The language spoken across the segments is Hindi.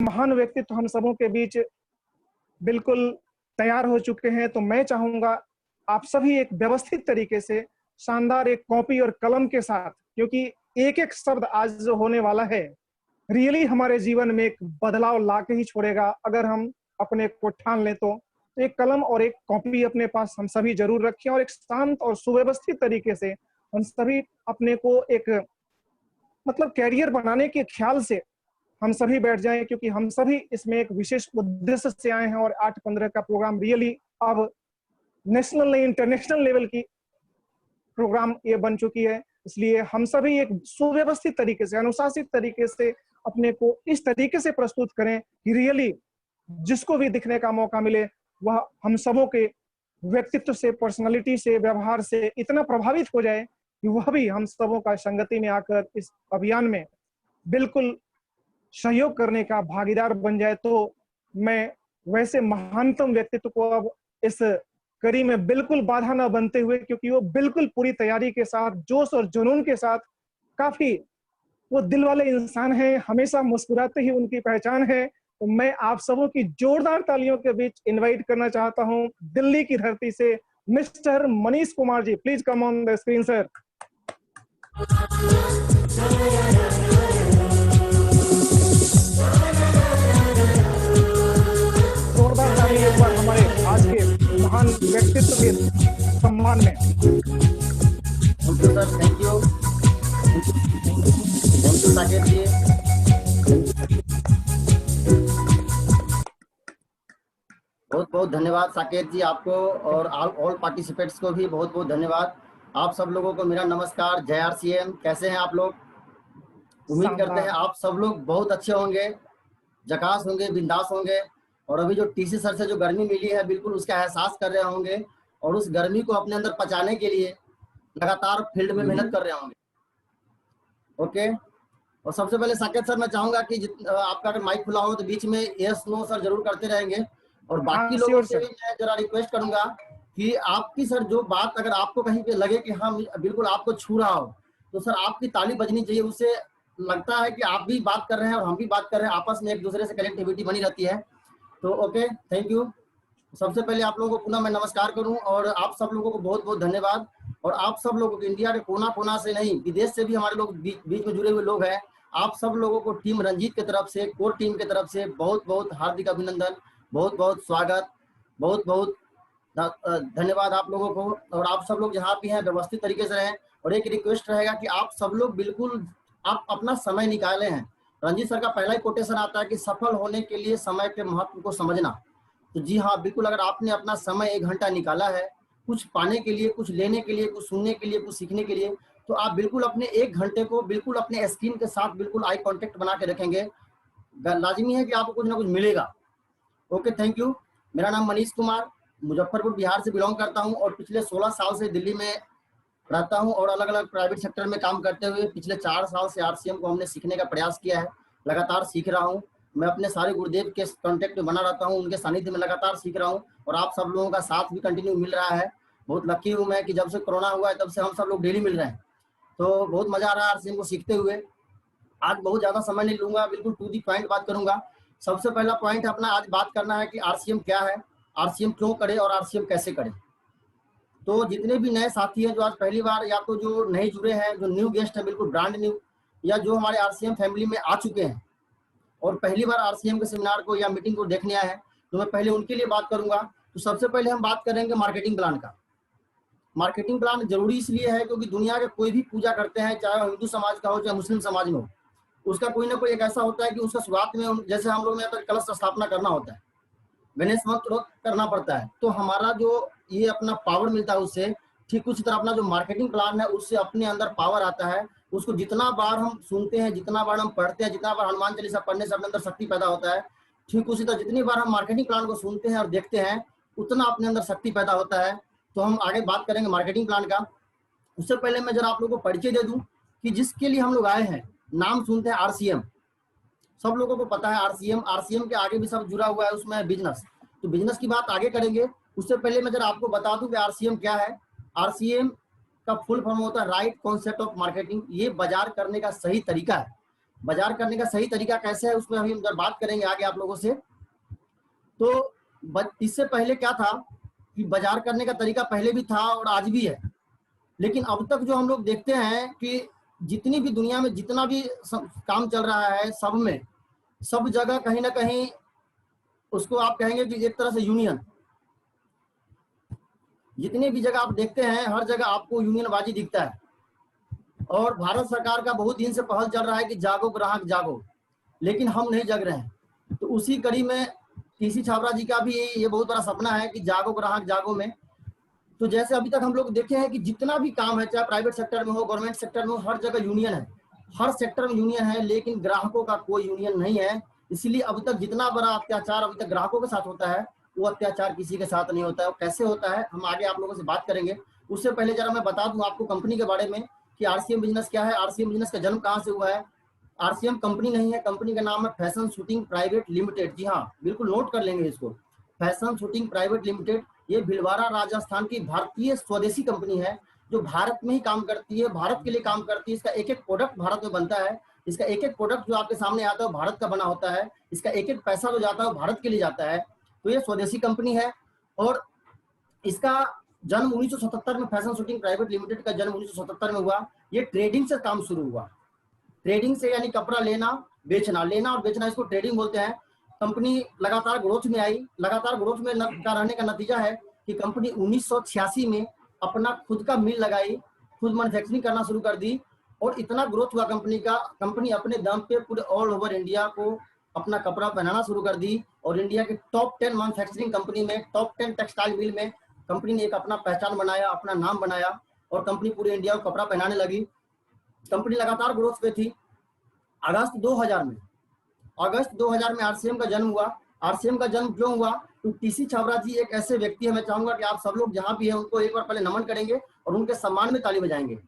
महान व्यक्तित्व हम सबों के बीच बिल्कुल तैयार हो चुके हैं। तो मैं चाहूंगा आप सभी एक व्यवस्थित तरीके से शानदार एक कॉपी और कलम के साथ, क्योंकि एक एक शब्द आज जो होने वाला है रियली हमारे जीवन में एक बदलाव ला के ही छोड़ेगा। अगर हम अपने को ठान लें तो एक कलम और एक कॉपी अपने पास हम सभी जरूर रखें और एक शांत और सुव्यवस्थित तरीके से हम सभी अपने को एक मतलब कैरियर बनाने के ख्याल से हम सभी बैठ जाएं, क्योंकि हम सभी इसमें एक विशेष उद्देश्य से आए हैं। और 8-15 का प्रोग्राम रियली अब नेशनल नहीं इंटरनेशनल लेवल की प्रोग्राम ये बन चुकी है। इसलिए हम सभी एक सुव्यवस्थित तरीके से, अनुशासित तरीके से अपने को इस तरीके से प्रस्तुत करें कि रियली जिसको भी दिखने का मौका मिले वह हम सबों के व्यक्तित्व से, पर्सनालिटी से, व्यवहार से इतना प्रभावित हो जाए कि वह भी हम सबों का संगति में आकर इस अभियान में बिल्कुल सहयोग करने का भागीदार बन जाए। तो मैं वैसे महानतम व्यक्तित्व को अब इस कड़ी में बिल्कुल बाधा न बनते हुए, क्योंकि वो बिल्कुल पूरी तैयारी के साथ, जोश और जुनून के साथ, काफी वो दिल वाले इंसान हैं, हमेशा मुस्कुराते ही उनकी पहचान है। तो मैं आप सबों की जोरदार तालियों के बीच इनवाइट करना चाहता हूं दिल्ली की धरती से mister Manish Kumar ji. Please come on the screen sir. जोरदार ताली एक बार हमारे आज के महान व्यक्तित्व के सम्मान में। सर थैंक यू साकेत जी। बहुत बहुत धन्यवाद साकेत जी आपको, और ऑल पार्टिसिपेंट्स को भी बहुत बहुत धन्यवाद। आप सब लोगों को मेरा नमस्कार, जय आरसीएम। कैसे हैं आप लोग? उम्मीद करते हैं आप सब लोग बहुत अच्छे होंगे, झकास होंगे, बिंदास होंगे। और अभी जो टीसी सर से जो गर्मी मिली है बिल्कुल उसका एहसास कर रहे होंगे, और उस गर्मी को अपने अंदर पचाने के लिए लगातार फील्ड में मेहनत कर रहे होंगे। ओके, और सबसे पहले साकेत सर मैं चाहूंगा कि आपका अगर माइक खुला हो तो बीच में यस नो सर जरूर करते रहेंगे। और बाकी लोगों से भी मैं जरा रिक्वेस्ट करूंगा कि आपकी सर जो बात अगर आपको कहीं पे लगे कि हाँ बिल्कुल आपको छू रहा हो तो सर आपकी ताली बजनी चाहिए। उससे लगता है कि आप भी बात कर रहे हैं और हम भी बात कर रहे हैं, आपस में एक दूसरे से कनेक्टिविटी बनी रहती है। तो ओके, थैंक यू। सबसे पहले आप लोगों को पुनः मैं नमस्कार करूं, और आप सब लोगों को बहुत बहुत धन्यवाद। और आप सब लोगों को इंडिया के कोना कोना से नहीं, विदेश से भी हमारे लोग बीच में जुड़े हुए लोग हैं। आप सब लोगों को टीम रंजीत की तरफ से, कोर टीम की तरफ से बहुत बहुत हार्दिक अभिनंदन, बहुत बहुत स्वागत, बहुत बहुत धन्यवाद आप लोगों को। और आप सब लोग जहाँ भी हैं व्यवस्थित तरीके से रहें। और एक रिक्वेस्ट रहेगा कि आप सब लोग बिल्कुल आप अपना समय निकाले हैं। रंजीत सर का पहला ही कोटेशन आता है कि सफल होने के लिए समय के महत्व को समझना। तो जी हाँ, बिल्कुल अगर आपने अपना समय 1 घंटा निकाला है कुछ पाने के लिए, कुछ लेने के लिए, कुछ सुनने के लिए, कुछ सीखने के लिए, तो आप बिल्कुल अपने 1 घंटे को बिल्कुल अपने स्क्रीन के साथ बिल्कुल आई कांटेक्ट बना के रखेंगे। लाजिमी है कि आपको कुछ ना कुछ मिलेगा। Okay, thank you. मेरा नाम मनीष कुमार, मुजफ्फरपुर बिहार से बिलोंग करता हूँ, और पिछले 16 साल से दिल्ली में रहता हूँ, और अलग अलग प्राइवेट सेक्टर में काम करते हुए पिछले 4 साल से आरसीएम को हमने सीखने का प्रयास किया है। लगातार सीख रहा हूँ। मैं अपने सारे गुरुदेव के कांटेक्ट में बना रहता हूँ, उनके सानिध्य में लगातार सीख रहा हूँ, और आप सब लोगों का साथ भी कंटिन्यू मिल रहा है। बहुत लकी हूँ मैं कि जब से कोरोना हुआ है तब से हम सब लोग डेली मिल रहे हैं। तो बहुत मजा आ रहा है आरसीएम को सीखते हुए। आज बहुत ज्यादा समय नहीं लूंगा, बिल्कुल टू दी पॉइंट बात करूंगा। सबसे पहला पॉइंट अपना आज बात करना है कि आरसीएम क्या है, आरसीएम क्यों करे और आरसीएम कैसे करे। तो जितने भी नए साथी हैं जो आज पहली बार, या तो जो नए जुड़े हैं, जो न्यू गेस्ट हैं बिल्कुल ब्रांड न्यू, या जो हमारे आरसीएम फैमिली में आ चुके हैं और पहली बार आरसीएम के सेमिनार को या मीटिंग को देखने आए हैं, तो मैं पहले उनके लिए बात करूंगा। तो सबसे पहले हम बात करेंगे मार्केटिंग प्लान का। मार्केटिंग प्लान जरूरी इसलिए है क्योंकि दुनिया के कोई भी पूजा करते हैं, चाहे हिंदू समाज का हो चाहे मुस्लिम समाज में हो, उसका कोई ना कोई एक ऐसा होता है कि उसका शुरुआत में जैसे हम लोग में कलश स्थापना करना होता है, गणेश मंत्र करना पड़ता है। तो हमारा जो ये अपना पावर मिलता है उससे, ठीक उसी तरह अपना जो मार्केटिंग प्लान है उससे अपने अंदर पावर आता है। उसको जितना बार हम सुनते हैं, जितना बार हम पढ़ते हैं, जितना बार हनुमान चालीसा पढ़ने से अपने अंदर शक्ति पैदा होता है, ठीक उसी तरह जितनी बार हम मार्केटिंग प्लान को सुनते हैं और देखते हैं उतना अपने अंदर शक्ति पैदा होता है। तो हम आगे बात करेंगे मार्केटिंग प्लान का। उससे पहले मैं जरा आप लोगों को परिचय दे दूं कि जिसके लिए हम लोग आए हैं। नाम सुनते हैं आरसीएम, सब लोगों को पता है आरसीएम, आरसीएम के आगे भी सब जुड़ा हुआ है, उसमें बिजनेस। तो बिजनेस की बात आगे करेंगे। उससे पहले मैं जरा आपको बता दूं कि आरसीएम क्या है। आरसीएम का फुल फॉर्म होता है राइट कॉन्सेप्ट ऑफ मार्केटिंग। ये बाजार करने का सही तरीका है। बाजार करने का सही तरीका कैसे है उसमें अभी हम जब बात करेंगे आगे आप लोगों से। तो इससे पहले क्या था कि बाजार करने का तरीका पहले भी था और आज भी है, लेकिन अब तक जो हम लोग देखते हैं कि जितनी भी दुनिया में जितना भी काम चल रहा है, सब में सब जगह कहीं ना कहीं उसको आप कहेंगे कि एक तरह से यूनियन, जितनी भी जगह आप देखते हैं हर जगह आपको यूनियनबाजी दिखता है। और भारत सरकार का बहुत दिन से पहल चल रहा है कि जागो ग्राहक जागो, लेकिन हम नहीं जग रहे हैं। तो उसी कड़ी में टीसी छाबड़ा जी का भी ये बहुत बड़ा सपना है कि जागो ग्राहक जागो में। तो जैसे अभी तक हम लोग देखे हैं कि जितना भी काम है, चाहे प्राइवेट सेक्टर में हो, गवर्नमेंट सेक्टर में हो, हर जगह यूनियन है, हर सेक्टर में यूनियन है, लेकिन ग्राहकों का कोई यूनियन नहीं है। इसलिए अब तक जितना बड़ा अत्याचार अभी तक ग्राहकों के साथ होता है, वो अत्याचार किसी के साथ नहीं होता है। कैसे होता है हम आगे आप लोगों से बात करेंगे। उससे पहले जरा मैं बता दूं आपको कंपनी के बारे में कि आरसीएम बिजनेस क्या है, आरसीएम बिजनेस का जन्म कहाँ से हुआ है। आरसीएम कंपनी नहीं है, कंपनी का नाम है फैशन शूटिंग प्राइवेट लिमिटेड। जी हाँ, बिल्कुल नोट कर लेंगे इसको, फैशन शूटिंग प्राइवेट लिमिटेड। ये भिलवाड़ा राजस्थान की भारतीय स्वदेशी कंपनी है जो भारत में ही काम करती है, भारत के लिए काम करती है। इसका एक एक प्रोडक्ट भारत में बनता है, इसका एक एक प्रोडक्ट जो आपके सामने आता है भारत का बना होता है, इसका एक एक पैसा जो जाता है वो भारत के लिए जाता है। तो ये स्वदेशी कंपनी है और इसका जन्म 1977 में, फैशन शूटिंग प्राइवेट लिमिटेड का जन्म 1977 में हुआ। ये ट्रेडिंग से काम शुरू हुआ, ट्रेडिंग से यानी कपड़ा लेना बेचना, लेना और बेचना, इसको ट्रेडिंग बोलते हैं। कंपनी लगातार ग्रोथ में आई, लगातार ग्रोथ में का रहने का नतीजा है कि कंपनी 1986 में अपना खुद का मिल लगाई, खुद मैन्युफैक्चरिंग करना शुरू कर दी और इतना ग्रोथ हुआ कंपनी का, कंपनी अपने दम पे पूरे ऑल ओवर इंडिया को अपना कपड़ा पहनाना शुरू कर दी और इंडिया के टॉप 10 मैन्युफैक्चरिंग कंपनी में, टॉप 10 टेक्सटाइल मिल में कंपनी ने एक अपना पहचान बनाया, अपना नाम बनाया और कंपनी पूरे इंडिया को कपड़ा पहनाने लगी। कंपनी लगातार ग्रोथ पे थी। अगस्त 2000 में आरसीएम का जन्म हुआ। आरसीएम का जन्म क्यों हुआ? तो टीसी छाबड़ा जी एक ऐसे व्यक्ति है, मैं चाहूंगा कि आप सब लोग जहां भी हैं उनको एक बार पहले नमन करेंगे और उनके सम्मान में ताली बजाएंगे।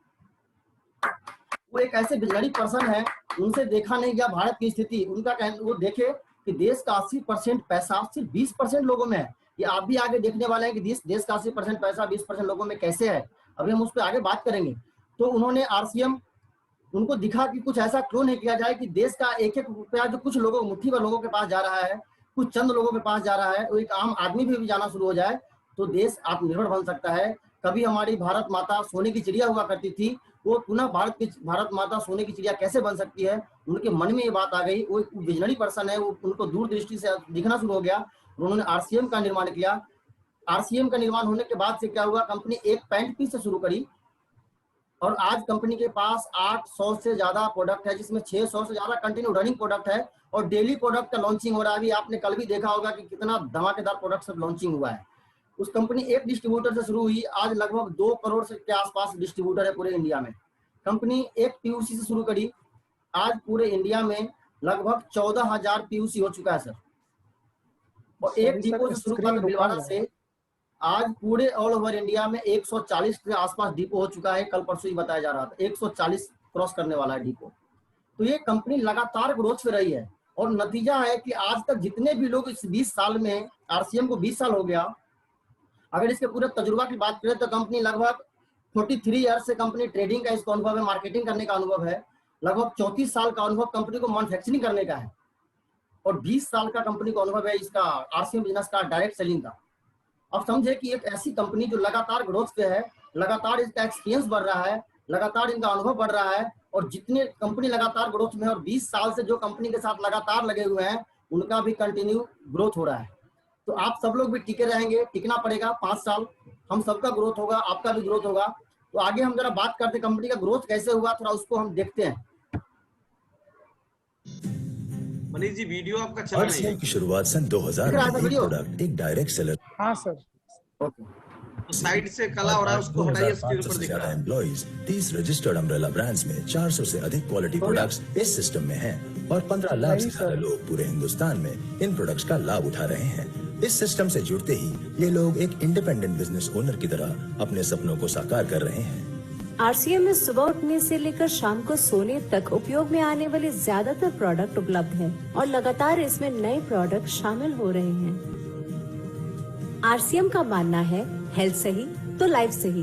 वो एक ऐसे विजनरी पर्सन है, उनसे देखा नहीं गया भारत की स्थिति। उनका कहना, वो देखे कि देश का 80% पैसा सिर्फ 20% लोगों में है। ये आप भी आगे देखने वाले हैं कि देश का 80% पैसा 20% लोगों में कैसे है, अभी हम उस पर आगे बात करेंगे। तो उन्होंने आरसीएम, उनको दिखा कि कुछ ऐसा क्यों नहीं किया जाए कि देश का एक एक रुपया जो कुछ लोगों, मुट्ठी भर लोगों के पास जा रहा है, कुछ चंद लोगों के पास जा रहा है, वो एक आम आदमी भी जाना शुरू हो जाए तो देश आत्मनिर्भर बन सकता है। कभी हमारी भारत माता सोने की चिड़िया हुआ करती थी, वो पुनः भारत माता सोने की चिड़िया कैसे बन सकती है, उनके मन में ये बात आ गई। वो एक विजनरी पर्सन है, वो उनको दूरदृष्टि से दिखना शुरू हो गया। उन्होंने आरसीएम का निर्माण किया। आरसीएम का निर्माण होने के बाद से क्या हुआ, कंपनी एक पैंट पीस से शुरू करी और आज कंपनी के पास 800 से ज्यादा प्रोडक्ट है, जिसमें 600 से ज्यादा कंटिन्यू रनिंग प्रोडक्ट है और डेली प्रोडक्ट का लॉन्चिंग हो रहा है। अभी आपने कल भी देखा होगा कि कितना धमाकेदार प्रोडक्ट सब लॉन्चिंग हुआ है। उस कंपनी एक डिस्ट्रीब्यूटर से शुरू हुई, आज लगभग 2 करोड़ से के आसपास डिस्ट्रीब्यूटर है पूरे इंडिया में। कंपनी एक पीयूसी से शुरू करी, आज पूरे इंडिया में लगभग 14,000 पीयूसी हो चुका है सर। और एक डिपो से शुरू कर भिलवाड़ा से आज पूरे ऑल ओवर इंडिया में 140 के आसपास डिपो हो चुका है। कल परसों ही बताया जा रहा था 140 क्रॉस करने वाला है डिपो। तो ये कंपनी लगातार ग्रोथ पे रही है और नतीजा है कि आज तक जितने भी लोग इस 20 साल में, आरसीएम को 20 साल हो गया, अगर इसके पूरे तजुर्बा की बात करें तो कंपनी लगभग 43 ईयर से कंपनी ट्रेडिंग का इसका अनुभव है, मार्केटिंग करने का अनुभव है। लगभग 34 साल का अनुभव कंपनी को मैन्युफैक्चरिंग करने का है और 20 साल का कंपनी को अनुभव है इसका आरसीएम बिजनेस का डायरेक्ट सेलिंग का। अब समझे कि एक ऐसी कंपनी जो लगातार ग्रोथ पे है, लगातार इसका एक्सपीरियंस बढ़ रहा है, लगातार इनका अनुभव बढ़ रहा है और जितने कंपनी लगातार ग्रोथ में है और 20 साल से जो कंपनी के साथ लगातार लगे हुए हैं उनका भी कंटिन्यू ग्रोथ हो रहा है। तो आप सब लोग भी टिके रहेंगे, टिकना पड़ेगा। 5 साल हम सबका ग्रोथ होगा, आपका भी ग्रोथ होगा। तो आगे हम जरा बात करते हैं कंपनी का ग्रोथ कैसे हुआ, थोड़ा उसको हम देखते हैं। मनीष जी वीडियो आपका चला नहीं है। की शुरुआत सन 2000 में प्रोडक्ट एक डायरेक्ट सेलर। हाँ सर, तो साइड से कला हो रहा है, उसको हटाइए, स्क्रीन पर दिख रहा है। एम्प्लॉइज 30 रजिस्टर्ड अम्ब्रेला ब्रांड्स में 400 से अधिक क्वालिटी प्रोडक्ट्स इस सिस्टम में हैं और 15 लाख से ज्यादा लोग पूरे हिंदुस्तान में इन प्रोडक्ट्स का लाभ उठा रहे हैं। इस सिस्टम से जुड़ते ही ये लोग एक इंडिपेंडेंट बिजनेस ओनर की तरह अपने सपनों को साकार कर रहे हैं। आरसीएम में सुबह उठने से लेकर शाम को सोने तक उपयोग में आने वाले ज्यादातर प्रोडक्ट उपलब्ध हैं और लगातार इसमें नए प्रोडक्ट शामिल हो रहे हैं। आरसीएम का मानना है हेल्थ सही तो लाइफ सही।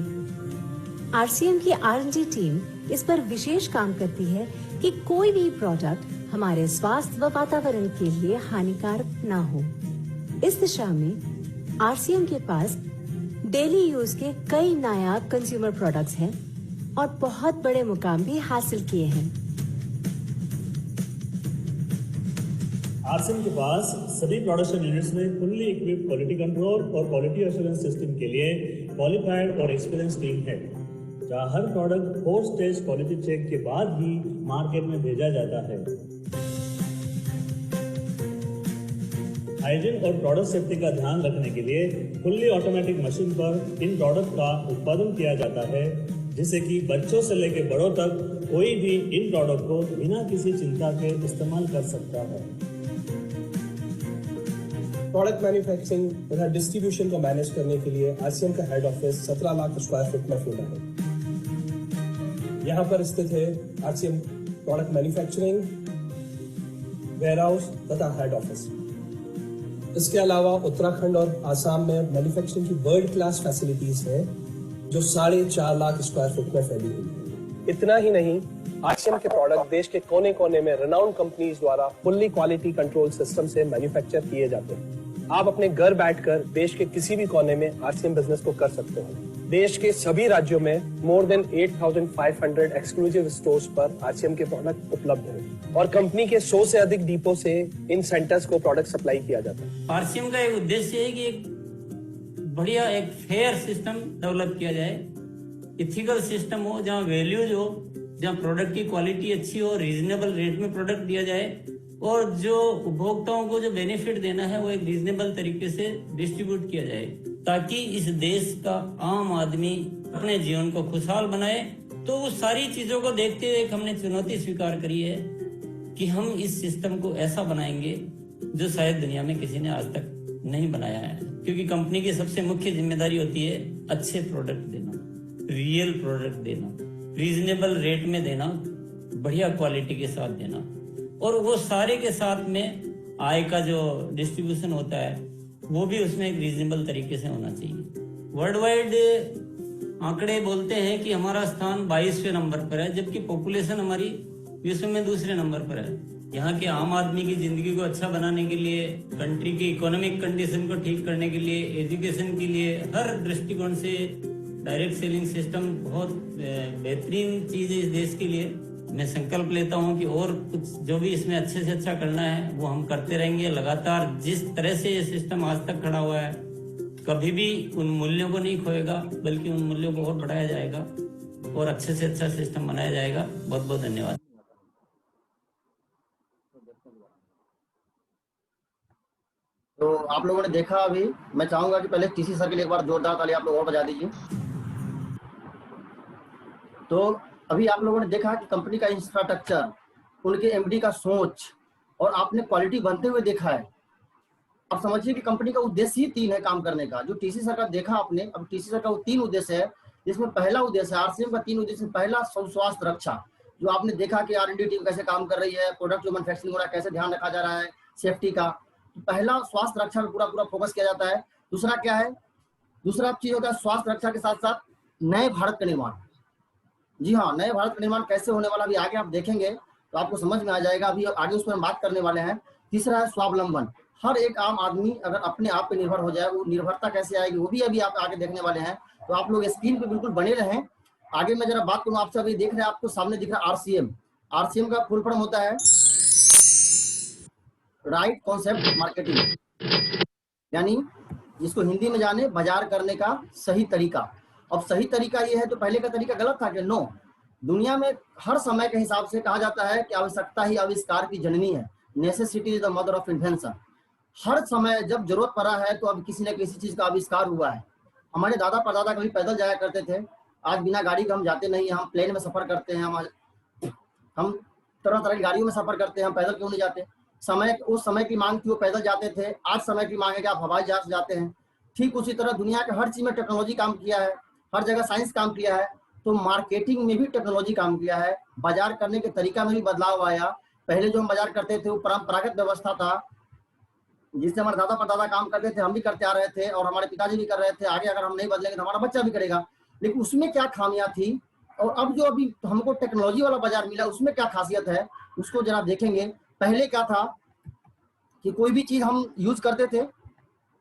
आरसीएम की R&D टीम इस पर विशेष काम करती है कि कोई भी प्रोडक्ट हमारे स्वास्थ्य व वातावरण के लिए हानिकारक ना हो। इस दिशा में आरसीएम के पास डेली यूज के कई नायाब कंज्यूमर प्रोडक्ट्स हैं और बहुत बड़े मुकाम भी हासिल किए हैं। आरसीएम के पास सभी प्रोडक्शन यूनिट्स में फुल्ली इक्विप्ड क्वालिटी कंट्रोल और क्वालिटी एश्योरेंस सिस्टम के लिए क्वालिफाइड और एक्सपीरियंस टीम है, जहां हर प्रोडक्ट 4 स्टेज क्वालिटी चेक के बाद ही मार्केट में भेजा जाता है। हाइजीन और प्रोडक्ट सेफ्टी का ध्यान रखने के लिए फुल्ली ऑटोमेटिक मशीन पर इन प्रोडक्ट का उत्पादन किया जाता है, जिससे कि बच्चों से लेकर बड़ों तक कोई भी इन प्रोडक्ट को बिना किसी चिंता के इस्तेमाल कर सकता है। प्रोडक्ट मैन्युफैक्चरिंग तथा डिस्ट्रीब्यूशन को मैनेज करने के लिए आरसीएम का head office 17 lakh square feet में फैला है। यहाँ पर स्थित है आरसीएम प्रोडक्ट मैन्युफैक्चरिंग, वेयरहाउस तथा हेड ऑफिस। इसके अलावा उत्तराखंड और आसाम में मैन्युफैक्चरिंग की वर्ल्ड क्लास फैसिलिटीज हैं, जो 4.5 लाख स्क्वायर फीट में फैली हुई है। इतना ही नहीं, आरसीएम के प्रोडक्ट देश के कोने कोने में रेनाउंड कंपनीज द्वारा फुल्ली क्वालिटी कंट्रोल सिस्टम से मैन्युफैक्चर किए जाते हैं। आप अपने घर बैठकर देश के किसी भी कोने में आरसीएम बिजनेस को कर सकते हैं। देश के सभी राज्यों में मोर देन 8,500 एक्सक्लूसिव स्टोर्स पर आरसीएम के प्रोडक्ट उपलब्ध हैं और कंपनी के 100 से अधिक डिपो से इन सेंटर्स को प्रोडक्ट सप्लाई किया जाता है। आरसीएम का एक उद्देश्य है कि एक बढ़िया एक फेयर सिस्टम डेवलप किया जाए, इथिकल सिस्टम हो, जहाँ वैल्यूज हो, जहाँ प्रोडक्ट की क्वालिटी अच्छी हो, रीजनेबल रेट में प्रोडक्ट दिया जाए और जो उपभोक्ताओं को जो बेनिफिट देना है वो एक रीजनेबल तरीके से डिस्ट्रीब्यूट किया जाए, ताकि इस देश का आम आदमी अपने जीवन को खुशहाल बनाए। तो वो सारी चीजों को देखते हुए हमने चुनौती स्वीकार करी है कि हम इस सिस्टम को ऐसा बनाएंगे जो शायद दुनिया में किसी ने आज तक नहीं बनाया है, क्योंकि कंपनी की सबसे मुख्य जिम्मेदारी होती है अच्छे प्रोडक्ट देना, रियल प्रोडक्ट देना, रीजनेबल रेट में देना, बढ़िया क्वालिटी के साथ देना, और वो सारे के साथ में आय का जो डिस्ट्रीब्यूशन होता है वो भी उसमें एक रीजनेबल तरीके से होना चाहिए। वर्ल्ड वाइड आंकड़े बोलते हैं कि हमारा स्थान 22वें नंबर पर है, जबकि पॉपुलेशन हमारी विश्व में दूसरे नंबर पर है। यहाँ के आम आदमी की जिंदगी को अच्छा बनाने के लिए, कंट्री की इकोनॉमिक कंडीशन को ठीक करने के लिए, एजुकेशन के लिए, हर दृष्टिकोण से डायरेक्ट सेलिंग सिस्टम बहुत बेहतरीन चीज है इस देश के लिए। मैं संकल्प लेता हूं कि और कुछ जो भी इसमें अच्छे से अच्छा करना है वो हम करते रहेंगे लगातार। जिस तरह से ये सिस्टम आज तक खड़ा हुआ है, कभी भी उन मूल्यों को नहीं खोएगा, बल्कि उन मूल्यों को और बढ़ाया जाएगा और अच्छे से अच्छा सिस्टम बनाया जाएगा। बहुत बहुत धन्यवाद। तो आप लोगों ने देखा, अभी मैं चाहूंगा कि पहले टीसी सर के लिए एक बार जोरदार ताली आप लोग और बजा दीजिए। तो अभी आप लोगों ने देखा कि कंपनी का इंफ्रास्ट्रक्चर, उनके एमडी का सोच, और आपने क्वालिटी बनते हुए देखा है। आप समझिए कि कंपनी का उद्देश्य ही 3 है काम करने का। जो टीसी सर का देखा आपने, अब टीसी सर का वो 3 उद्देश्य है, जिसमें पहला उद्देश्य आरसीएम का 3 उद्देश्य, पहला स्वास्थ्य रक्षा, जो आपने देखा कि R&D टीम कैसे काम कर रही है, प्रोडक्ट जो मैन्युफैक्चरिंग हो रहा है कैसे ध्यान रखा जा रहा है, सेफ्टी का। तो पहला स्वास्थ्य रक्षा में पूरा फोकस किया जाता है। दूसरा क्या है? दूसरा चीज होता है स्वास्थ्य रक्षा के साथ साथ नए भारत का निर्माण। जी हाँ, नए भारत का निर्माण कैसे होने वाला, अभी आगे आप देखेंगे तो आपको समझ में आ जाएगा। अभी आगे उस पर हम बात करने वाले हैं। तीसरा है स्वावलंबन। हर एक आम आदमी अगर अपने आप पे निर्भर हो जाए, वो निर्भरता कैसे आएगी वो भी अभी आप आगे देखने वाले हैं। तो आप लोग स्क्रीन पे बिल्कुल बने रहें। आगे मैं जरा बात करूँ आपसे, अभी देख रहे हैं आपको सामने दिख रहा है आरसीएम। आरसीएम का फुल फॉर्म होता है राइट कॉन्सेप्ट मार्केटिंग, यानी जिसको हिंदी में जाने बाजार करने का सही तरीका। अब सही तरीका ये है, तो पहले का तरीका गलत था कि नो। दुनिया में हर समय के हिसाब से कहा जाता है कि आवश्यकता ही आविष्कार की जननी है, necessity is the mother of invention. हर समय जब जरूरत पड़ा है तो अब किसी न किसी चीज का आविष्कार हुआ है। हमारे दादा परदादा कभी पैदल जाया करते थे, आज बिना गाड़ी के हम जाते नहीं, हम प्लेन में सफर करते हैं, हम तरह तरह की गाड़ियों में सफर करते हैं, हम पैदल क्यों नहीं जाते? समय, उस समय की मांग थी वो पैदल जाते थे, आज समय की मांग है कि आप हवाई जहाज से जाते हैं। ठीक उसी तरह दुनिया के हर चीज में टेक्नोलॉजी काम किया है, हर जगह साइंस काम किया है, तो मार्केटिंग में भी टेक्नोलॉजी काम किया है। बाजार करने के तरीका में भी बदलाव आया। पहले जो हम बाजार करते थे वो परंपरागत व्यवस्था था, जिससे हमारे दादा परदादा काम करते थे, हम भी करते आ रहे थे और हमारे पिताजी भी कर रहे थे। आगे अगर हम नहीं बदलेंगे तो हमारा बच्चा भी करेगा। लेकिन उसमें क्या खामियां थी और अब जो अभी हमको टेक्नोलॉजी वाला बाजार मिला उसमें क्या खासियत है उसको जरा देखेंगे। पहले क्या था कि कोई भी चीज हम यूज करते थे,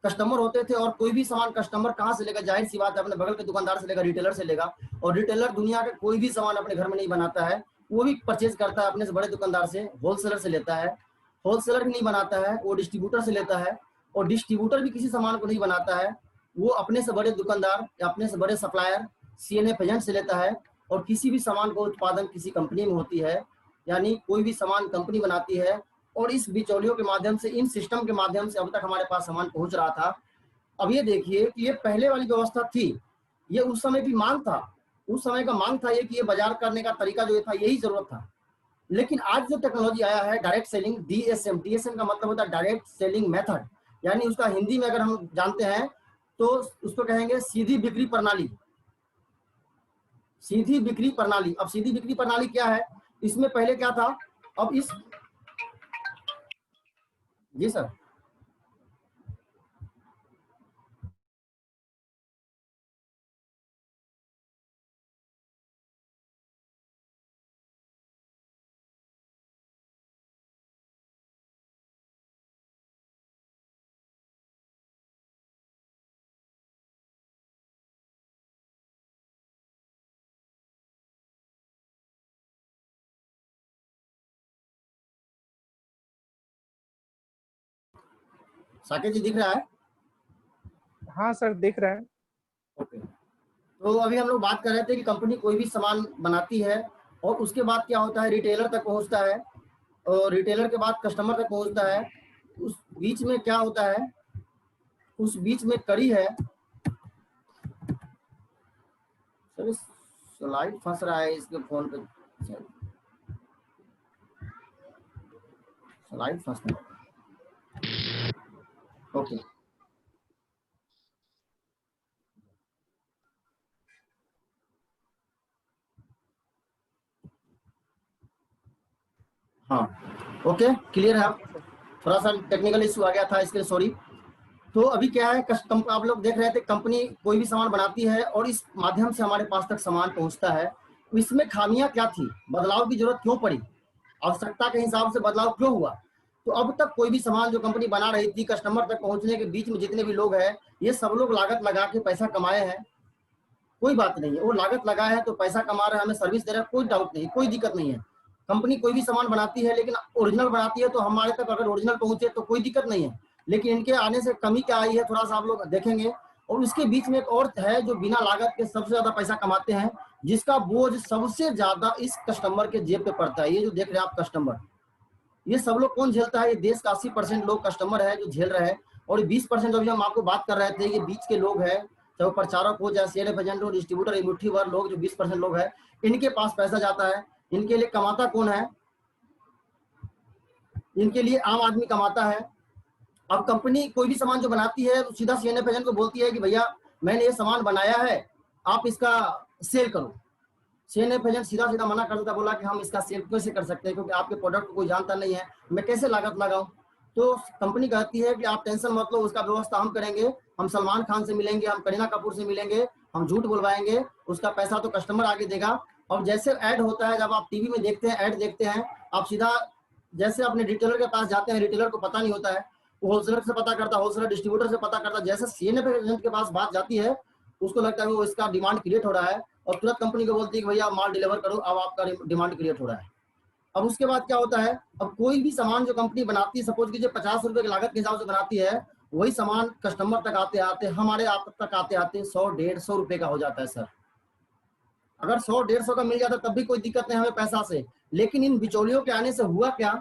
कस्टमर होते थे, और कोई भी सामान कस्टमर कहाँ से लेगा, जाहिर सी बात है अपने बगल के दुकानदार से लेगा, रिटेलर से लेगा। और रिटेलर दुनिया का कोई भी सामान अपने घर में नहीं बनाता है, वो भी परचेज करता है अपने से बड़े दुकानदार से, होलसेलर से लेता है। होलसेलर भी नहीं बनाता है, वो डिस्ट्रीब्यूटर से लेता है, और डिस्ट्रीब्यूटर भी किसी सामान को नहीं बनाता है, वो अपने से बड़े दुकानदार या अपने से बड़े सप्लायर CNF एजेंट से लेता है। और किसी भी सामान को उत्पादन किसी कंपनी में होती है, यानी कोई भी सामान कंपनी बनाती है, और इस बिचौलियों के माध्यम से, इन सिस्टम के माध्यम से अब तक हमारे पास सामान पहुंच रहा था। अब ये देखिए कि ये पहले वाली व्यवस्था थी, ये उस समय की मांग था, उस समय का मांग था ये कि ये बाजार करने का तरीका जो था यही जरूरत था। लेकिन आज जो टेक्नोलॉजी आया है डायरेक्ट सेलिंग, DSM का मतलब होता है डायरेक्ट सेलिंग मेथड, यानी उसका हिंदी में अगर हम जानते हैं तो उसको कहेंगे सीधी बिक्री प्रणाली। सीधी बिक्री प्रणाली। अब सीधी बिक्री प्रणाली क्या है, इसमें पहले क्या था, अब इस, जी सर, साकेत जी दिख रहा है? हाँ सर दिख रहा है। ओके। तो अभी हम लोग बात कर रहे थे कि कंपनी कोई भी सामान बनाती है और उसके बाद क्या होता है, रिटेलर तक पहुंचता है, और रिटेलर के बाद कस्टमर तक पहुंचता है। उस बीच में क्या होता है, उस बीच में कड़ी है। सर स्लाइड फंस रहा है इसके फोन पे, स्लाइड फंस रहा है। ओके, हाँ ओके, क्लियर है। आप थोड़ा सा टेक्निकल इशू आ गया था, इसके लिए सॉरी। तो अभी क्या है, आप लोग देख रहे थे कंपनी कोई भी सामान बनाती है और इस माध्यम से हमारे पास तक सामान पहुंचता है। तो इसमें खामियां क्या थी, बदलाव की जरूरत क्यों पड़ी, आवश्यकता के हिसाब से बदलाव क्यों हुआ। तो अब तक कोई भी सामान जो कंपनी बना रही थी, कस्टमर तक पहुंचने के बीच में जितने भी लोग हैं, ये सब लोग लागत लगा के पैसा कमाए हैं, कोई बात नहीं है। वो लागत लगाए हैं तो पैसा कमा रहे हैं, हमें सर्विस दे रहे हैं, कोई डाउट नहीं, कोई दिक्कत नहीं है। कंपनी कोई भी सामान बनाती है लेकिन ओरिजिनल बनाती है, तो हमारे तक अगर ओरिजिनल पहुंचे तो कोई दिक्कत नहीं है। लेकिन इनके आने से कमी क्या आई है, थोड़ा सा आप लोग देखेंगे। और उसके बीच में एक और है जो बिना लागत के सबसे ज्यादा पैसा कमाते हैं, जिसका बोझ सबसे ज्यादा इस कस्टमर के जेब पे पड़ता है। ये जो देख रहे हैं आप कस्टमर, ये सब लोग कौन झेलता है, ये देश का 80% लोग कस्टमर है जो झेल रहे हैं। और 20% अभी हम आपको बात कर रहे थे, ये बीच के लोग हैं, चाहे वो प्रचारक हो, चाहे CNF एजेंट हो, डिस्ट्रीब्यूटर, मुट्ठी भर लोग, जो 20% लोग हैं, इनके पास पैसा जाता है। इनके लिए कमाता कौन है, इनके लिए आम आदमी कमाता है। अब कंपनी कोई भी सामान जो बनाती है तो सीधा CNF एजेंट को बोलती है कि भैया मैंने ये सामान बनाया है, आप इसका सेल करो। CNF एजेंट सीधा सीधा मना कर देता, बोला कि हम इसका सेल कैसे कर सकते हैं, क्योंकि आपके प्रोडक्ट को कोई जानता नहीं है, मैं कैसे लागत लगाऊं। तो कंपनी कहती है कि आप टेंशन मत लो, उसका व्यवस्था हम करेंगे, हम सलमान खान से मिलेंगे, हम करीना कपूर से मिलेंगे, हम झूठ बुलवाएंगे, उसका पैसा तो कस्टमर आगे देगा। और जैसे ऐड होता है, जब आप टीवी में देखते हैं, ऐड देखते हैं, आप सीधा जैसे अपने रिटेलर के पास जाते हैं, रिटेलर को पता नहीं होता है, वो होलसेलर से पता करता, होलसेलर डिस्ट्रीब्यूटर से पता करता। जैसे CNF एजेंट के पास बात जाती है, उसको लगता है वो इसका डिमांड क्रिएट हो रहा है, और तुरंत कंपनी को बोलती है कि भैया माल डिलीवर करो, अब आपका डिमांड क्रिएट हो रहा है। अब उसके बाद क्या होता है, अब कोई भी सामान जो कंपनी बनाती है, सपोज कीजिए 50 रुपए की लागत के हिसाब से बनाती है, वही सामान कस्टमर तक आते आते, हमारे आप तक आते आते 100-150 रुपए का हो जाता है सर। अगर 100-150 का मिल जाता तब भी कोई दिक्कत नहीं हमें पैसा से। लेकिन इन बिचौलियों के आने से हुआ क्या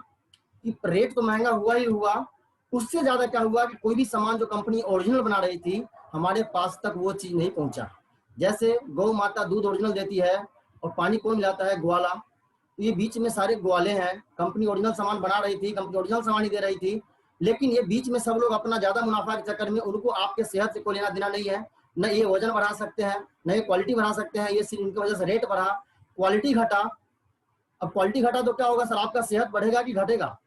कि रेट तो महंगा हुआ ही हुआ, उससे ज्यादा क्या हुआ कि कोई भी सामान जो कंपनी ओरिजिनल बना रही थी, हमारे पास तक वो चीज नहीं पहुंचा। जैसे गौ माता दूध ओरिजिनल देती है और पानी कौन मिलाता है, ग्वाला। ये बीच में सारे ग्वाले हैं, कंपनी ओरिजिनल सामान बना रही थी, कंपनी ओरिजिनल सामान ही दे रही थी, लेकिन ये बीच में सब लोग अपना ज्यादा मुनाफा के चक्कर में, उनको आपके सेहत से कोई लेना देना नहीं है, न ये वजन बढ़ा सकते हैं, न ये क्वालिटी बढ़ा सकते हैं। ये सिर्फ इनकी वजह से रेट बढ़ा, क्वालिटी घटा। अब क्वालिटी घटा तो क्या होगा सर, आपका सेहत बढ़ेगा कि घटेगा?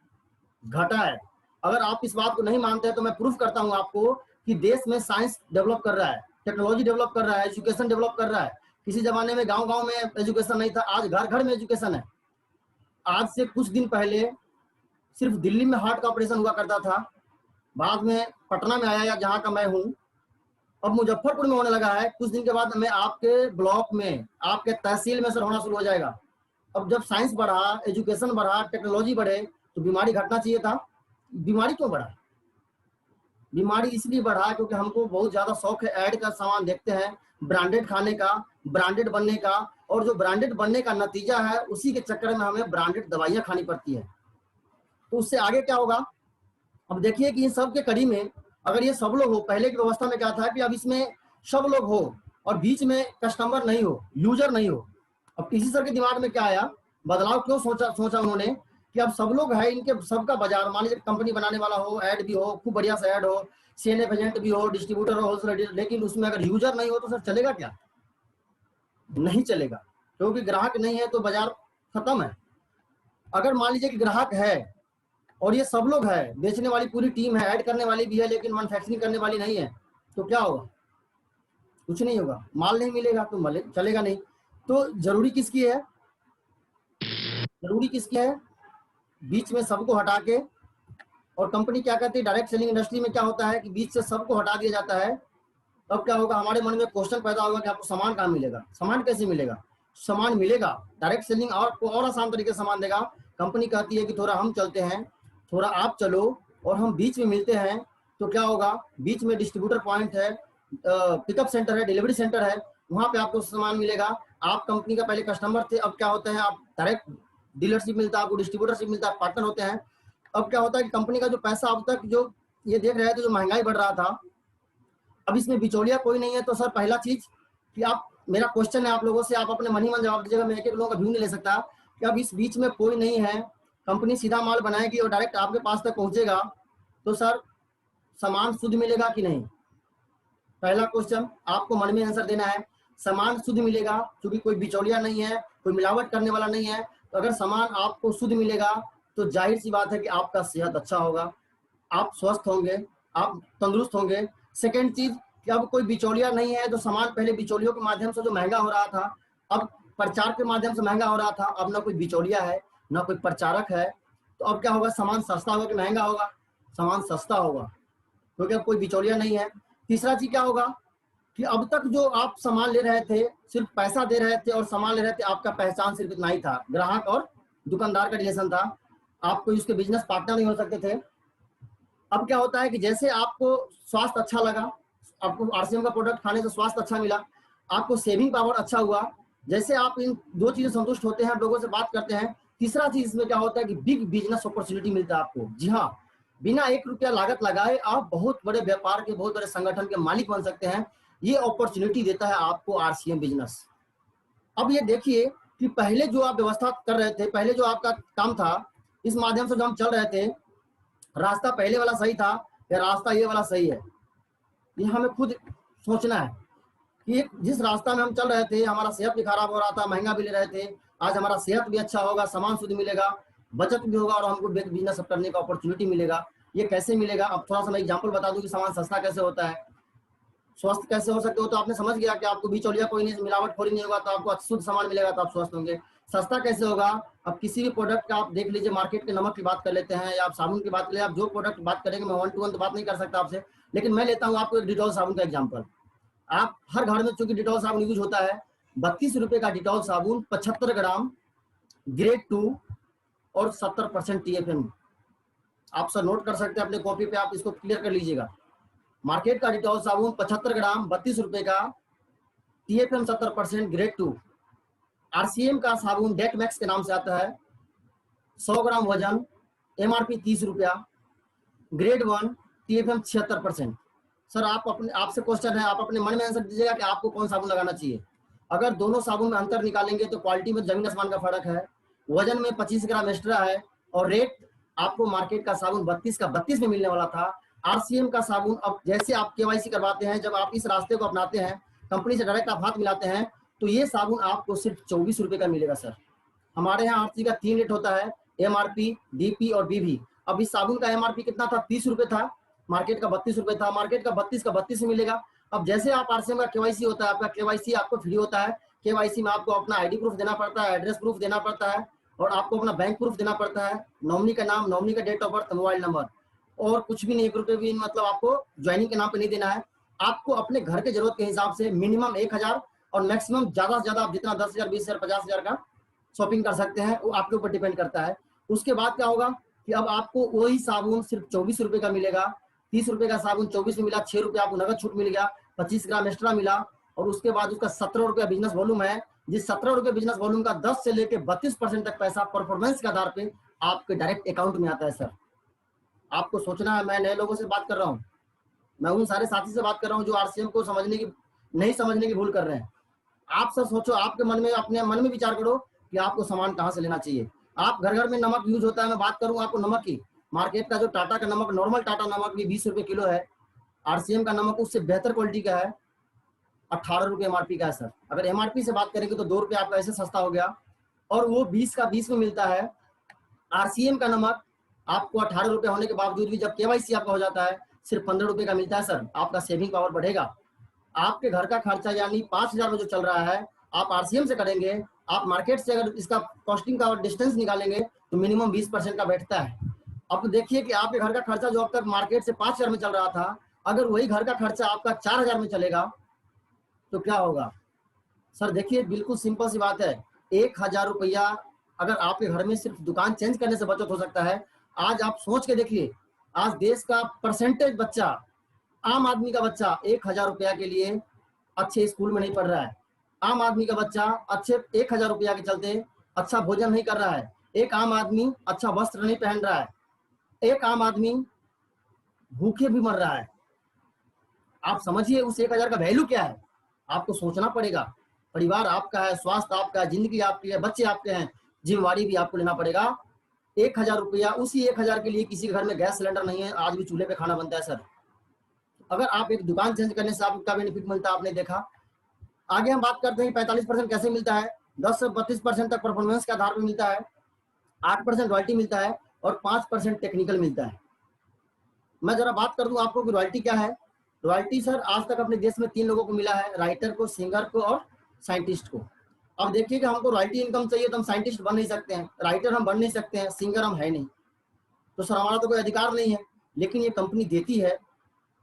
घटा है। अगर आप इस बात को नहीं मानते हैं तो मैं प्रूफ करता हूं आपको कि देश में साइंस डेवलप कर रहा है, टेक्नोलॉजी डेवलप कर रहा है, एजुकेशन डेवलप कर रहा है। किसी जमाने में गांव-गांव में एजुकेशन नहीं था, आज घर-घर में एजुकेशन है। आज से कुछ दिन पहले सिर्फ दिल्ली में हार्ट का ऑपरेशन हुआ करता था, बाद में पटना में आया, या जहाँ का मैं हूँ, अब मुजफ्फरपुर में होने लगा है। कुछ दिन के बाद में आपके ब्लॉक में, आपके तहसील में सर होना शुरू हो जाएगा। अब जब साइंस बढ़ा, एजुकेशन बढ़ा, टेक्नोलॉजी बढ़े, तो बीमारी घटना चाहिए था। बीमारी क्यों बढ़ा? बीमारी इसलिए बढ़ा क्योंकि हमको बहुत ज्यादा शौक है, ऐड का सामान देखते हैं, ब्रांडेड खाने का, ब्रांडेड बनने का, और जो ब्रांडेड बनने का नतीजा है उसी के चक्कर में हमें ब्रांडेड दवाइयां खानी पड़ती है। तो उससे आगे क्या होगा? अब देखिए कि इन सब के कड़ी में अगर ये सब लोग हो, पहले की व्यवस्था में क्या था कि अब इसमें सब लोग हो और बीच में कस्टमर नहीं हो, यूजर नहीं हो। अब किसी सर के दिमाग में क्या आया, बदलाव क्यों सोचा उन्होंने कि अब सब लोग है, इनके सबका बाजार, मान लीजिए कंपनी बनाने वाला हो, ऐड भी हो, खूब बढ़िया सा ऐड हो, सीएनएफ एजेंट भी हो, डिस्ट्रीब्यूटर हो, होलसेलर, लेकिन उसमें अगर यूजर नहीं हो तो सर चलेगा क्या? नहीं चलेगा, क्योंकि ग्राहक नहीं है तो बाजार खत्म है। अगर मान लीजिए कि ग्राहक है और ये सब लोग है, बेचने वाली पूरी टीम है, ऐड करने वाली भी है, लेकिन मैन्युफैक्चरिंग करने वाली नहीं है, तो क्या होगा? कुछ नहीं होगा, माल नहीं मिलेगा तो चलेगा नहीं। तो जरूरी किसकी है? जरूरी किसकी है? बीच में सबको हटा के, और कंपनी क्या कहती है, डायरेक्ट सेलिंग इंडस्ट्री में क्या होता है कि बीच से सबको हटा दिया जाता है। तब क्या होगा, हमारे मन में क्वेश्चन पैदा होगा कि आपको सामान कहाँ मिलेगा? सामान कैसे मिलेगा? सामान मिलेगा डायरेक्ट सेलिंग और आसान तरीके से सामान देगा। कंपनी कहती है कि थोड़ा हम चलते हैं, थोड़ा आप चलो, और हम बीच में मिलते हैं। तो क्या होगा, बीच में डिस्ट्रीब्यूटर पॉइंट है, पिकअप सेंटर है, डिलीवरी सेंटर है, वहां पे आपको सामान मिलेगा। आप कंपनी का पहले कस्टमर थे, अब क्या होता है, आप डायरेक्ट डीलरशिप मिलता है, आपको डिस्ट्रीब्यूटरशिप मिलता है, पार्टनर होते हैं। अब क्या होता है कि कंपनी का जो पैसा अब तक जो ये देख रहे थे, जो महंगाई बढ़ रहा था, अब इसमें बिचौलिया कोई नहीं है। तो सर पहला चीज कि आप, मेरा क्वेश्चन है आप लोगों से, आप अपने मन ही मन जवाब दीजिएगा, मैं एक एक लोगों का व्यू नहीं ले सकता, कि अब इस बीच में कोई नहीं है, कंपनी सीधा माल बनाएगी और डायरेक्ट आपके पास तक पहुंचेगा, तो सर सामान शुद्ध मिलेगा कि नहीं? पहला क्वेश्चन आपको मन में आंसर देना है। सामान शुद्ध मिलेगा, क्योंकि कोई बिचौलिया नहीं है, कोई मिलावट करने वाला नहीं है। तो अगर सामान आपको शुद्ध मिलेगा तो जाहिर सी बात है कि आपका सेहत अच्छा होगा, आप स्वस्थ होंगे, आप तंदुरुस्त होंगे। सेकेंड चीज कि अब कोई बिचौलिया नहीं है। जो सामान पहले बिचौलियों के माध्यम से जो महंगा हो रहा था, अब प्रचार के माध्यम से महंगा हो रहा था। अब ना कोई बिचौलिया है, ना कोई प्रचारक है, तो अब क्या होगा, सामान सस्ता होगा कि महंगा होगा? सामान सस्ता होगा, क्योंकि अब कोई बिचौलिया नहीं है। तीसरा चीज क्या होगा कि अब तक जो आप सामान ले रहे थे, सिर्फ पैसा दे रहे थे और सामान ले रहे थे, आपका पहचान सिर्फ इतना ही था, ग्राहक और दुकानदार का रिलेशन था, आप कोई उसके बिजनेस पार्टनर नहीं हो सकते थे। अब क्या होता है कि जैसे आपको स्वास्थ्य अच्छा लगा, आपको आरसीएम का प्रोडक्ट खाने से स्वास्थ्य अच्छा मिला, आपको सेविंग पावर अच्छा हुआ, जैसे आप इन दो चीजें संतुष्ट होते हैं, लोगों से बात करते हैं। तीसरा चीज इसमें क्या होता है कि बिग बिजनेस अपॉर्चुनिटी मिलता है आपको। जी हाँ, बिना 1 रुपया लागत लगाए आप बहुत बड़े व्यापार के, बहुत बड़े संगठन के मालिक बन सकते हैं। ये अपॉर्चुनिटी देता है आपको आरसीएम बिजनेस। अब ये देखिए कि पहले जो आप व्यवस्था कर रहे थे, पहले जो आपका काम था, इस माध्यम से जो हम चल रहे थे, रास्ता पहले वाला सही था या रास्ता ये वाला सही है? ये हमें खुद सोचना है कि जिस रास्ता में हम चल रहे थे, हमारा सेहत भी खराब हो रहा था, महंगा भी ले रहे थे, आज हमारा सेहत भी अच्छा होगा, सामान शुद्ध मिलेगा, बचत भी होगा और हमको बिजनेस करने का अपॉर्चुनिटी मिलेगा। ये कैसे मिलेगा? अब थोड़ा सा मैं एग्जांपल बता दूं कि सामान सस्ता कैसे होता है, स्वस्थ कैसे हो सकते हो। तो आपने समझ गया कि आपको बिचौलिया कोई नहीं, मिलावट खोरी नहीं होगा, तो आपको शुद्ध सामान मिलेगा, तो आप स्वस्थ होंगे। सस्ता कैसे होगा? अब किसी भी प्रोडक्ट का आप देख लीजिए, मार्केट के नमक की बात कर लेते हैं या आप साबुन की बात करें, आप जो प्रोडक्ट बात करेंगे, मैं 1 to 1 तो बात नहीं कर सकता आपसे, लेकिन मैं लेता हूँ आपको एक डिटॉल साबुन का एग्जाम्पल। आप हर घर में चूंकि डिटॉल साबुन यूज होता है, 32 रुपए का डिटॉल साबुन, 75 ग्राम, ग्रेड 2 और 70% TFM। आप सर नोट कर सकते हैं अपने कॉपी पे, आप इसको क्लियर कर लीजिएगा। मार्केट का डिटॉल साबुन 75 ग्राम, 32 रुपए का, TFM 70%, ग्रेड 2। आरसीएम का साबुन डेट मैक्स के नाम से आता है, 100 ग्राम वजन, MRP 30 रुपया, ग्रेड 1, TFM 76%। सर आपसे क्वेश्चन है, आप अपने मन में आंसर दीजिएगा कि आपको कौन साबुन लगाना चाहिए। अगर दोनों साबुन में अंतर निकालेंगे तो क्वालिटी में जमीन आसमान का फर्क है, वजन में 25 ग्राम एक्स्ट्रा है, और रेट आपको मार्केट का साबुन 32 का 32 में मिलने वाला था। आरसीएम का साबुन, अब जैसे आप केवाईसी करवाते हैं, जब आप इस रास्ते को अपनाते हैं, कंपनी से डायरेक्ट आप हाथ मिलाते हैं, तो ये साबुन आपको सिर्फ 24 रुपए का मिलेगा। सर हमारे यहाँ आरसी का 3 रेट होता है, MRP, DP और BB। अब इस साबुन का MRP कितना था? 30 रुपए था, मार्केट का 32 रुपए था, मार्केट का 32 का 32 मिलेगा। अब जैसे आप आरसीएम का केवाईसी होता है, आपका केवाईसी आपको फ्री होता है, केवाईसी में आपको अपना आईडी प्रूफ देना पड़ता है, एड्रेस प्रूफ देना पड़ता है, और आपको अपना बैंक प्रूफ देना पड़ता है, नॉमिनी का नाम, नॉमिनी का date of birth, mobile number, और कुछ भी नहीं, 1 रुपये भी मतलब आपको ज्वाइनिंग के नाम पे नहीं देना है। आपको अपने घर के जरूरत के हिसाब से मिनिमम 1000 और मैक्सिमम ज्यादा से ज्यादा आप जितना 10,000, 20,000, 50,000 का शॉपिंग कर सकते हैं, वो आपके ऊपर डिपेंड करता है। उसके बाद क्या होगा कि अब आपको वही साबुन सिर्फ 24 रुपए का मिलेगा। 30 रुपए का साबुन 24 में मिला, 6 रुपए आपको नगद छूट मिल गया, 25 ग्राम एक्स्ट्रा मिला। और उसके बाद उसका 17 रुपया बिजनेस वॉल्यूम है, जिस 17 रुपए बिजनेस वॉल्यूम का 10 से लेकर 32% तक पैसा परफॉर्मेंस के आधार पे आपके डायरेक्ट अकाउंट में आता है। सर आपको सोचना है, मैं नए लोगों से बात कर रहा हूँ, मैं उन सारे साथी से बात कर रहा हूँ जो आरसीएम को नहीं समझने की भूल कर रहे हैं। आप सर सोचो, आपके मन में, अपने मन में विचार करो कि आपको सामान कहाँ से लेना चाहिए। आप घर घर में नमक यूज होता है, मैं बात करूँ आपको नमक की, मार्केट का जो टाटा का नमक, नॉर्मल टाटा नमक भी 20 रुपए किलो है, आरसीएम का नमक उससे बेहतर क्वालिटी का है, 18 रुपए एमआरपी का है। सर अगर एमआरपी से बात करेंगे तो 2 रुपए आपका ऐसे सस्ता हो गया, और वो 20 का 20 में मिलता है। आरसीएम का नमक आपको 18 रुपए होने के बावजूद भी जब केवाईसी आपका हो जाता है सिर्फ 15 रुपए का मिलता है। सर आपका सेविंग पावर बढ़ेगा, आपके घर का खर्चा यानी 5,000 में जो चल रहा है आप आरसीएम से करेंगे, आप मार्केट से अगर इसका कॉस्टिंग का डिस्टेंस निकालेंगे तो मिनिमम 20% का बैठता है। अब देखिए कि आपके घर का खर्चा जो अब तक मार्केट से 5,000 में चल रहा था, अगर वही घर का खर्चा आपका 4,000 में चलेगा तो क्या होगा। सर देखिए बिल्कुल सिंपल सी बात है, 1,000 रुपया अगर आपके घर में सिर्फ दुकान चेंज करने से बचत हो सकता है। आज आप सोच के देखिए, आज देश का परसेंटेज बच्चा, आम आदमी का बच्चा 1,000 रुपया के लिए अच्छे स्कूल में नहीं पढ़ रहा है। आम आदमी का बच्चा अच्छे 1,000 रुपया के चलते अच्छा भोजन नहीं कर रहा है। एक आम आदमी अच्छा वस्त्र नहीं पहन रहा है। एक आम आदमी भूखे भी मर रहा है। आप समझिए उस 1,000 का वैल्यू क्या है। आपको सोचना पड़ेगा, परिवार आपका है, स्वास्थ्य आपका है, जिंदगी आपकी है, बच्चे आपके हैं, जिम्मेवारी भी आपको लेना पड़ेगा। 1,000 रुपया, उसी 1,000 के लिए किसी के घर में गैस सिलेंडर नहीं है, आज भी चूल्हे पे खाना बनता है। सर अगर आप एक दुकान चेंज करने से आपको क्या बेनिफिट मिलता है आपने देखा। आगे हम बात करते हैं 45% कैसे मिलता है। 10 से 32% तक परफॉर्मेंस के आधार पर मिलता है, 8% रॉयल्टी मिलता है और 5% टेक्निकल मिलता है। मैं जरा बात कर दूं आपको कि रॉयल्टी क्या है। रॉयल्टी सर आज तक अपने देश में 3 लोगों को मिला है, राइटर को, सिंगर को और साइंटिस्ट को। अब देखिए कि हमको रॉयल्टी इनकम चाहिए तो हम साइंटिस्ट बन नहीं सकते हैं, राइटर हम बन नहीं सकते हैं, सिंगर हम है नहीं, तो सर हमारा तो कोई अधिकार नहीं है। लेकिन ये कंपनी देती है,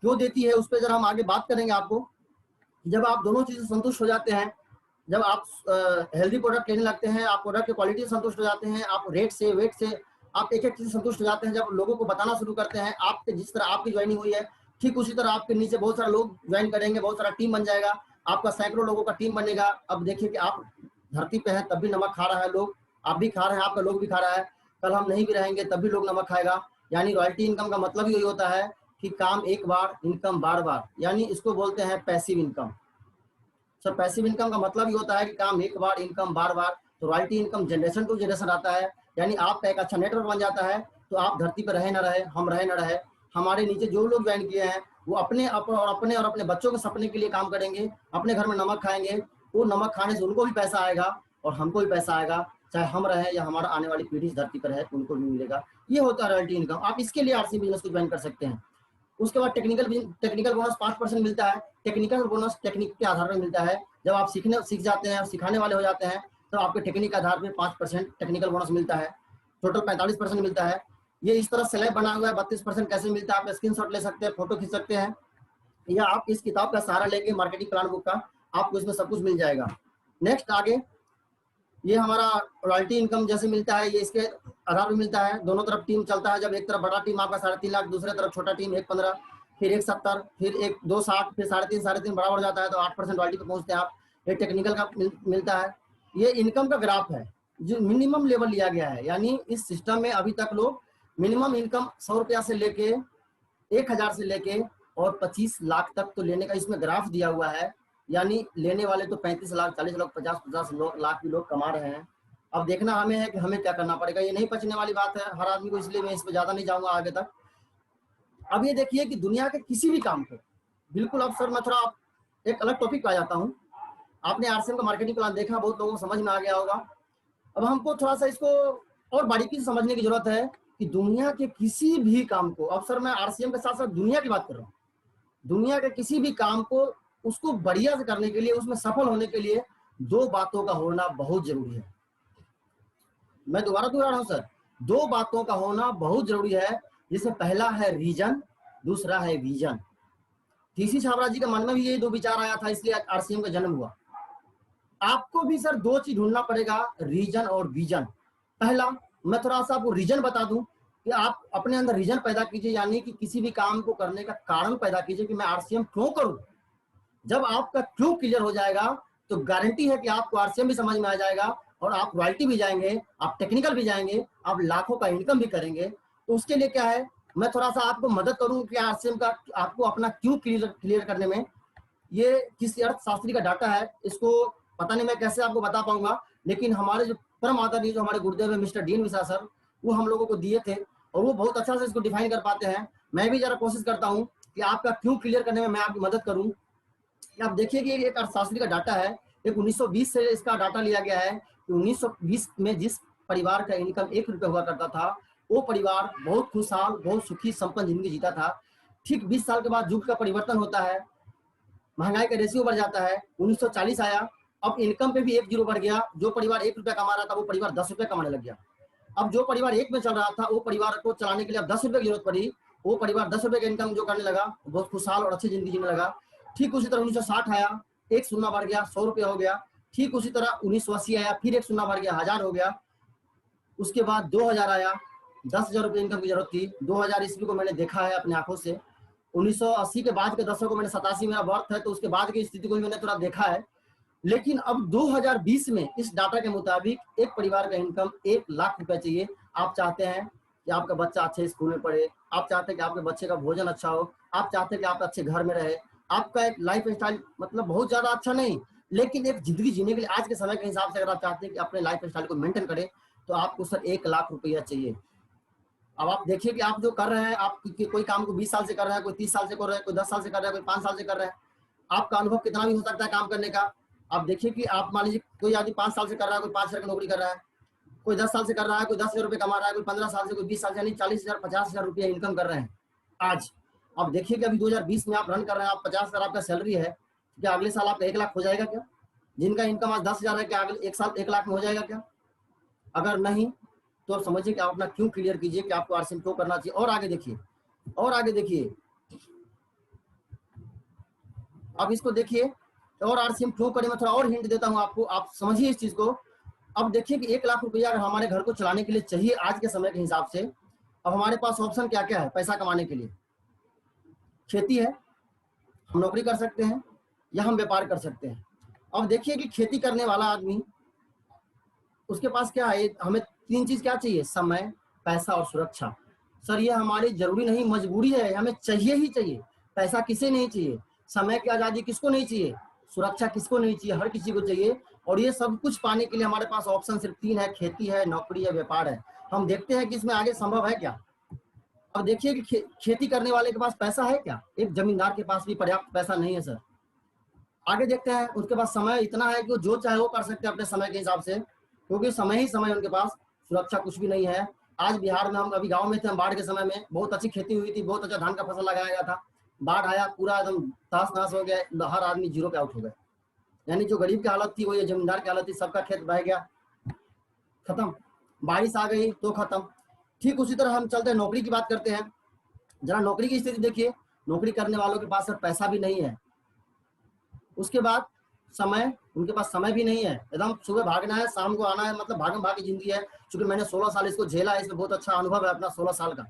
क्यों देती है उस पर जरा हम आगे बात करेंगे आपको। जब आप दोनों चीजें संतुष्ट हो जाते हैं, जब आप हेल्दी प्रोडक्ट लेने लगते हैं, आप प्रोडक्ट की क्वालिटी से संतुष्ट हो जाते हैं, आप रेट से, वेट से, आप एक चीज संतुष्ट हो जाते हैं, जब लोगों को बताना शुरू करते हैं, आपके जिस तरह आपकी ज्वाइनिंग हुई है ठीक उसी तरह आपके नीचे बहुत सारे लोग ज्वाइन करेंगे, बहुत सारा टीम बन जाएगा, आपका सैकड़ों लोगों का टीम बनेगा। अब देखिए कि आप धरती पे हैं तब भी नमक खा रहा है लोग, आप भी खा रहे हैं, आपका लोग भी खा रहा है, कल हम नहीं भी रहेंगे तब भी लोग नमक खाएगा। यानी रॉयल्टी इनकम का मतलब यही होता है कि काम एक बार, इनकम बार बार, यानी इसको बोलते हैं passive income. Sir passive income का मतलब ये होता है कि काम एक बार, इनकम बार बार। तो royalty income generation to generation आता है, यानी आपका एक अच्छा नेटवर्क बन जाता है। तो आप धरती पर रहे ना रहे, हम रहे ना रहे, हमारे नीचे जो लोग ज्वाइन किए हैं वो अपने और अपने बच्चों के सपने के लिए काम करेंगे, अपने घर में नमक खाएंगे, वो नमक खाने से उनको भी पैसा आएगा और हमको भी पैसा आएगा, चाहे हम रहे या हमारा आने वाली पीढ़ी धरती पर है उनको भी मिलेगा। ये होता है रॉयल्टी इनकम। आप इसके लिए आरसी बिजनेस को ज्वाइन कर सकते हैं। उसके बाद टेक्निकल बोनस 5% मिलता है। टेक्निकल बोनस टेक्निक के आधार पर मिलता है। जब आप सीख जाते हैं और सिखाने वाले हो जाते हैं तो आपके टेक्निक के आधार पर 5% टेक्निकल बोनस मिलता है। टोटल 45% मिलता है। ये इस तरह स्लैब बना हुआ है। 32% कैसे मिलता है, आप स्क्रीनशॉट ले सकते हैं, फोटो खींच सकते हैं, या आप इस किताब का सहारा लेंगे मार्केटिंग प्लान बुक का, आपको इसमें सब कुछ मिल जाएगा। नेक्स्ट आगे, ये हमारा रॉयल्टी इनकम जैसे मिलता है, ये इसके आधार पर मिलता है। दोनों तरफ टीम चलता है। जब एक तरफ बड़ा टीम आपका 3.5 लाख, दूसरे तरफ छोटा टीम 1.15, फिर 1.70, फिर 2.60, फिर 3.5 बराबर जाता है तो 8% रॉयल्टी पे पहुंचते हैं आप। ये टेक्निकल का मिलता है। ये इनकम का ग्राफ है जो मिनिमम लेवल लिया गया है, यानी इस सिस्टम में अभी तक लोग मिनिमम इनकम 100 रुपया से लेके 1,000 से लेके और 25 लाख तक तो लेने का इसमें ग्राफ दिया हुआ है। यानी लेने वाले तो 35 लाख, 40 लाख, 50 लाख भी लोग कमा रहे हैं। अब देखना हमें है कि हमें क्या करना पड़ेगा। ये नहीं पचने वाली बात है हर आदमी को, इसलिए मैं इस पर ज्यादा नहीं जाऊंगा आगे तक। अब ये देखिए कि दुनिया के किसी भी काम को बिल्कुल, अब सर मैं थोड़ा एक अलग टॉपिक पे आ जाता हूँ। आपने आरसीएम का मार्केटिंग प्लान देखा, बहुत लोगों को समझ में आ गया होगा। अब हमको थोड़ा सा इसको और बारीकी से समझने की जरूरत है कि दुनिया के किसी भी काम को, अब सर मैं आरसीएम के साथ साथ दुनिया की बात कर रहा हूँ, दुनिया के किसी भी काम को उसको बढ़िया से करने के लिए, उसमें सफल होने के लिए दो बातों का होना बहुत जरूरी है। मैं दोबारा दोहरा रहा हूं सर, दो बातों का होना बहुत जरूरी है, जिसमें पहला है रीजन, दूसरा है विजन। टीसी छाबड़ा जी के मन में भी ये दो विचार आया था, इसलिए आरसीएम का जन्म हुआ। आपको भी सर दो चीज ढूंढना पड़ेगा, रीजन और विजन। पहला, मैं थोड़ा सा आपको रीजन बता दूं कि आप अपने अंदर रीजन पैदा कीजिए, यानी कि किसी भी काम को करने का कारण पैदा कीजिए कि मैं आरसीएम क्यों करूं। जब आपका क्यों क्लियर हो जाएगा तो गारंटी है कि आपको आरसीएम भी समझ में आ जाएगा और आप रॉयल्टी भी जाएंगे, आप टेक्निकल भी जाएंगे, आप लाखों का इनकम भी करेंगे। तो उसके लिए क्या है, मैं थोड़ा सा आपको मदद करूं कि आरसीएम का आपको अपना क्यों क्लियर करने में। ये किसी अर्थशास्त्री का डाटा है, इसको पता नहीं मैं कैसे आपको बता पाऊंगा, लेकिन हमारे जो परम आदरणीय जो हमारे गुरुदेव है मिस्टर डीएन मिश्रा सर, वो हम लोगों को दिए थे और वो बहुत अच्छा से इसको डिफाइन कर पाते हैं। मैं भी जरा कोशिश करता हूँ कि आपका क्यों क्लियर करने में मैं आपकी मदद करूँ। आप देखिए कि एक अर्थशास्त्री का डाटा है, एक 1920 से इसका डाटा लिया गया है कि 1920 में जिस परिवार का इनकम 1 रुपया हुआ करता था, वो परिवार बहुत खुशहाल, बहुत सुखी, संपन्न जिंदगी जीता था। ठीक 20 साल के बाद युग का परिवर्तन होता है, महंगाई का रेशियो बढ़ जाता है। 1940 आया, अब इनकम पे भी 1 जीरो बढ़ गया। जो परिवार 1 रुपया कमा रहा था वो परिवार 10 रुपया कमाने लग गया। अब जो परिवार 1 में चल रहा था वो परिवार को चलाने के लिए अब 10 रुपये की जरूरत पड़ी। वो परिवार 10 रुपये का इनकम जो करने लगा, बहुत खुशहाल और अच्छी जिंदगी जीने लगा। ठीक उसी तरह 1960 आया, 1 शून्य बढ़ गया, 100 रुपया हो गया। ठीक उसी तरह 1980 आया, फिर 1 शून्य बढ़ गया, 1000 हो गया। उसके बाद 2000 आया, 10,000 रुपये इनकम की जरूरत थी। 2000 ईस्वी को मैंने देखा है अपनी आंखों से। 1980 के बाद के दशक को मैंने 87 मेरा बर्थ है, तो उसके बाद की स्थिति को भी मैंने थोड़ा देखा है। लेकिन अब 2020 में इस डाटा के मुताबिक एक परिवार का इनकम 1 लाख रुपए चाहिए। आप चाहते हैं कि आपका बच्चा अच्छे स्कूल में पढ़े, आप चाहते हैं कि आपके बच्चे का भोजन अच्छा हो, आप चाहते हैं कि आप अच्छे घर में रहे, आपका एक लाइफ स्टाइल मतलब बहुत ज्यादा अच्छा नहीं, लेकिन एक जिंदगी जीने के लिए आज के समय के हिसाब से अगर आप चाहते हैं कि अपने लाइफ स्टाइल को मेंटेन करें, तो आपको सर 1 लाख रुपया चाहिए। अब आप देखिए कि आप जो कर रहे हैं, आप कोई काम को 20 साल से कर रहे हैं, कोई 30 साल से कर रहे हैं, कोई 10 साल से कर रहे हैं, कोई 5 साल से कर रहे हैं। आपका अनुभव कितना भी हो सकता है काम करने का। आप देखिए कि आप मान लीजिए कोई आदमी 5 साल से कर रहा है, कोई 5 साल की नौकरी कर रहा है, कोई 10 साल से कर रहा है, कोई 10,000 रुपये कमा रहा है, कोई 15 साल से, कोई 20 साल से, यानी 40,000 50,000 रुपया इनकम कर रहे हैं आज। अब देखिए कि अभी 2020 में आप रन कर रहे हैं, आप 50,000 आपका सैलरी है, क्या अगले साल आपका 1 लाख हो जाएगा क्या? जिनका इनकम आज 10,000 है, क्या अगले 1 साल 1 लाख में हो जाएगा क्या? अगर नहीं तो आप समझिए कि आप अपना क्यों क्लियर कीजिए कि आपको आरसीएम क्यों करना चाहिए। और आगे देखिए, और आगे देखिए, आप इसको देखिए और आरसीएम क्यों करें। मैं थोड़ा और हिंट देता हूं आपको, आप समझिए इस चीज को। अब देखिए कि 1 लाख रुपया अगर हमारे घर को चलाने के लिए चाहिए आज के समय के हिसाब से, अब हमारे पास ऑप्शन क्या क्या है पैसा कमाने के लिए। खेती है, हम नौकरी कर सकते हैं, या हम व्यापार कर सकते हैं। अब देखिए कि खेती करने वाला आदमी, उसके पास क्या है, हमें 3 चीज क्या चाहिए, समय, पैसा और सुरक्षा। सर ये हमारी जरूरी नहीं, मजबूरी है, हमें चाहिए ही चाहिए। पैसा किसे नहीं चाहिए, समय की आजादी किसको नहीं चाहिए, सुरक्षा किसको नहीं चाहिए, हर किसी को चाहिए। और ये सब कुछ पाने के लिए हमारे पास ऑप्शन सिर्फ 3 है, खेती है, नौकरी है, व्यापार है। हम देखते हैं कि इसमें आगे संभव है क्या। अब देखिए कि खेती करने वाले के पास पैसा है क्या, एक जमींदार के पास भी पर्याप्त पैसा नहीं है सर। आगे देखते हैं, उसके पास समय इतना है कि वो जो चाहे वो कर सकते हैं अपने समय के हिसाब से, क्योंकि समय ही समय उनके पास, सुरक्षा कुछ भी नहीं है। आज बिहार में, हम अभी गांव में थे, हम बाढ़ के समय में बहुत अच्छी खेती हुई थी, बहुत अच्छा धान का फसल लगाया गया था। बाढ़ आया, पूरा एकदम तहस नहस हो गया, हर आदमी जीरो पे आउट हो गए। यानी जो गरीब की हालत थी वो ये जमींदार की हालत थी, सबका खेत बह गया, खत्म। बारिश आ गई तो खत्म। ठीक उसी तरह हम चलते हैं, नौकरी की बात करते हैं। जरा नौकरी की स्थिति देखिए, नौकरी करने वालों के पास सर पैसा भी नहीं है, उसके बाद समय, उनके पास समय भी नहीं है। एकदम सुबह भागना है, शाम को आना है, मतलब भागम भाग की जिंदगी है। क्योंकि मैंने 16 साल इसको झेला है, इसमें बहुत अच्छा अनुभव है अपना 16 साल का।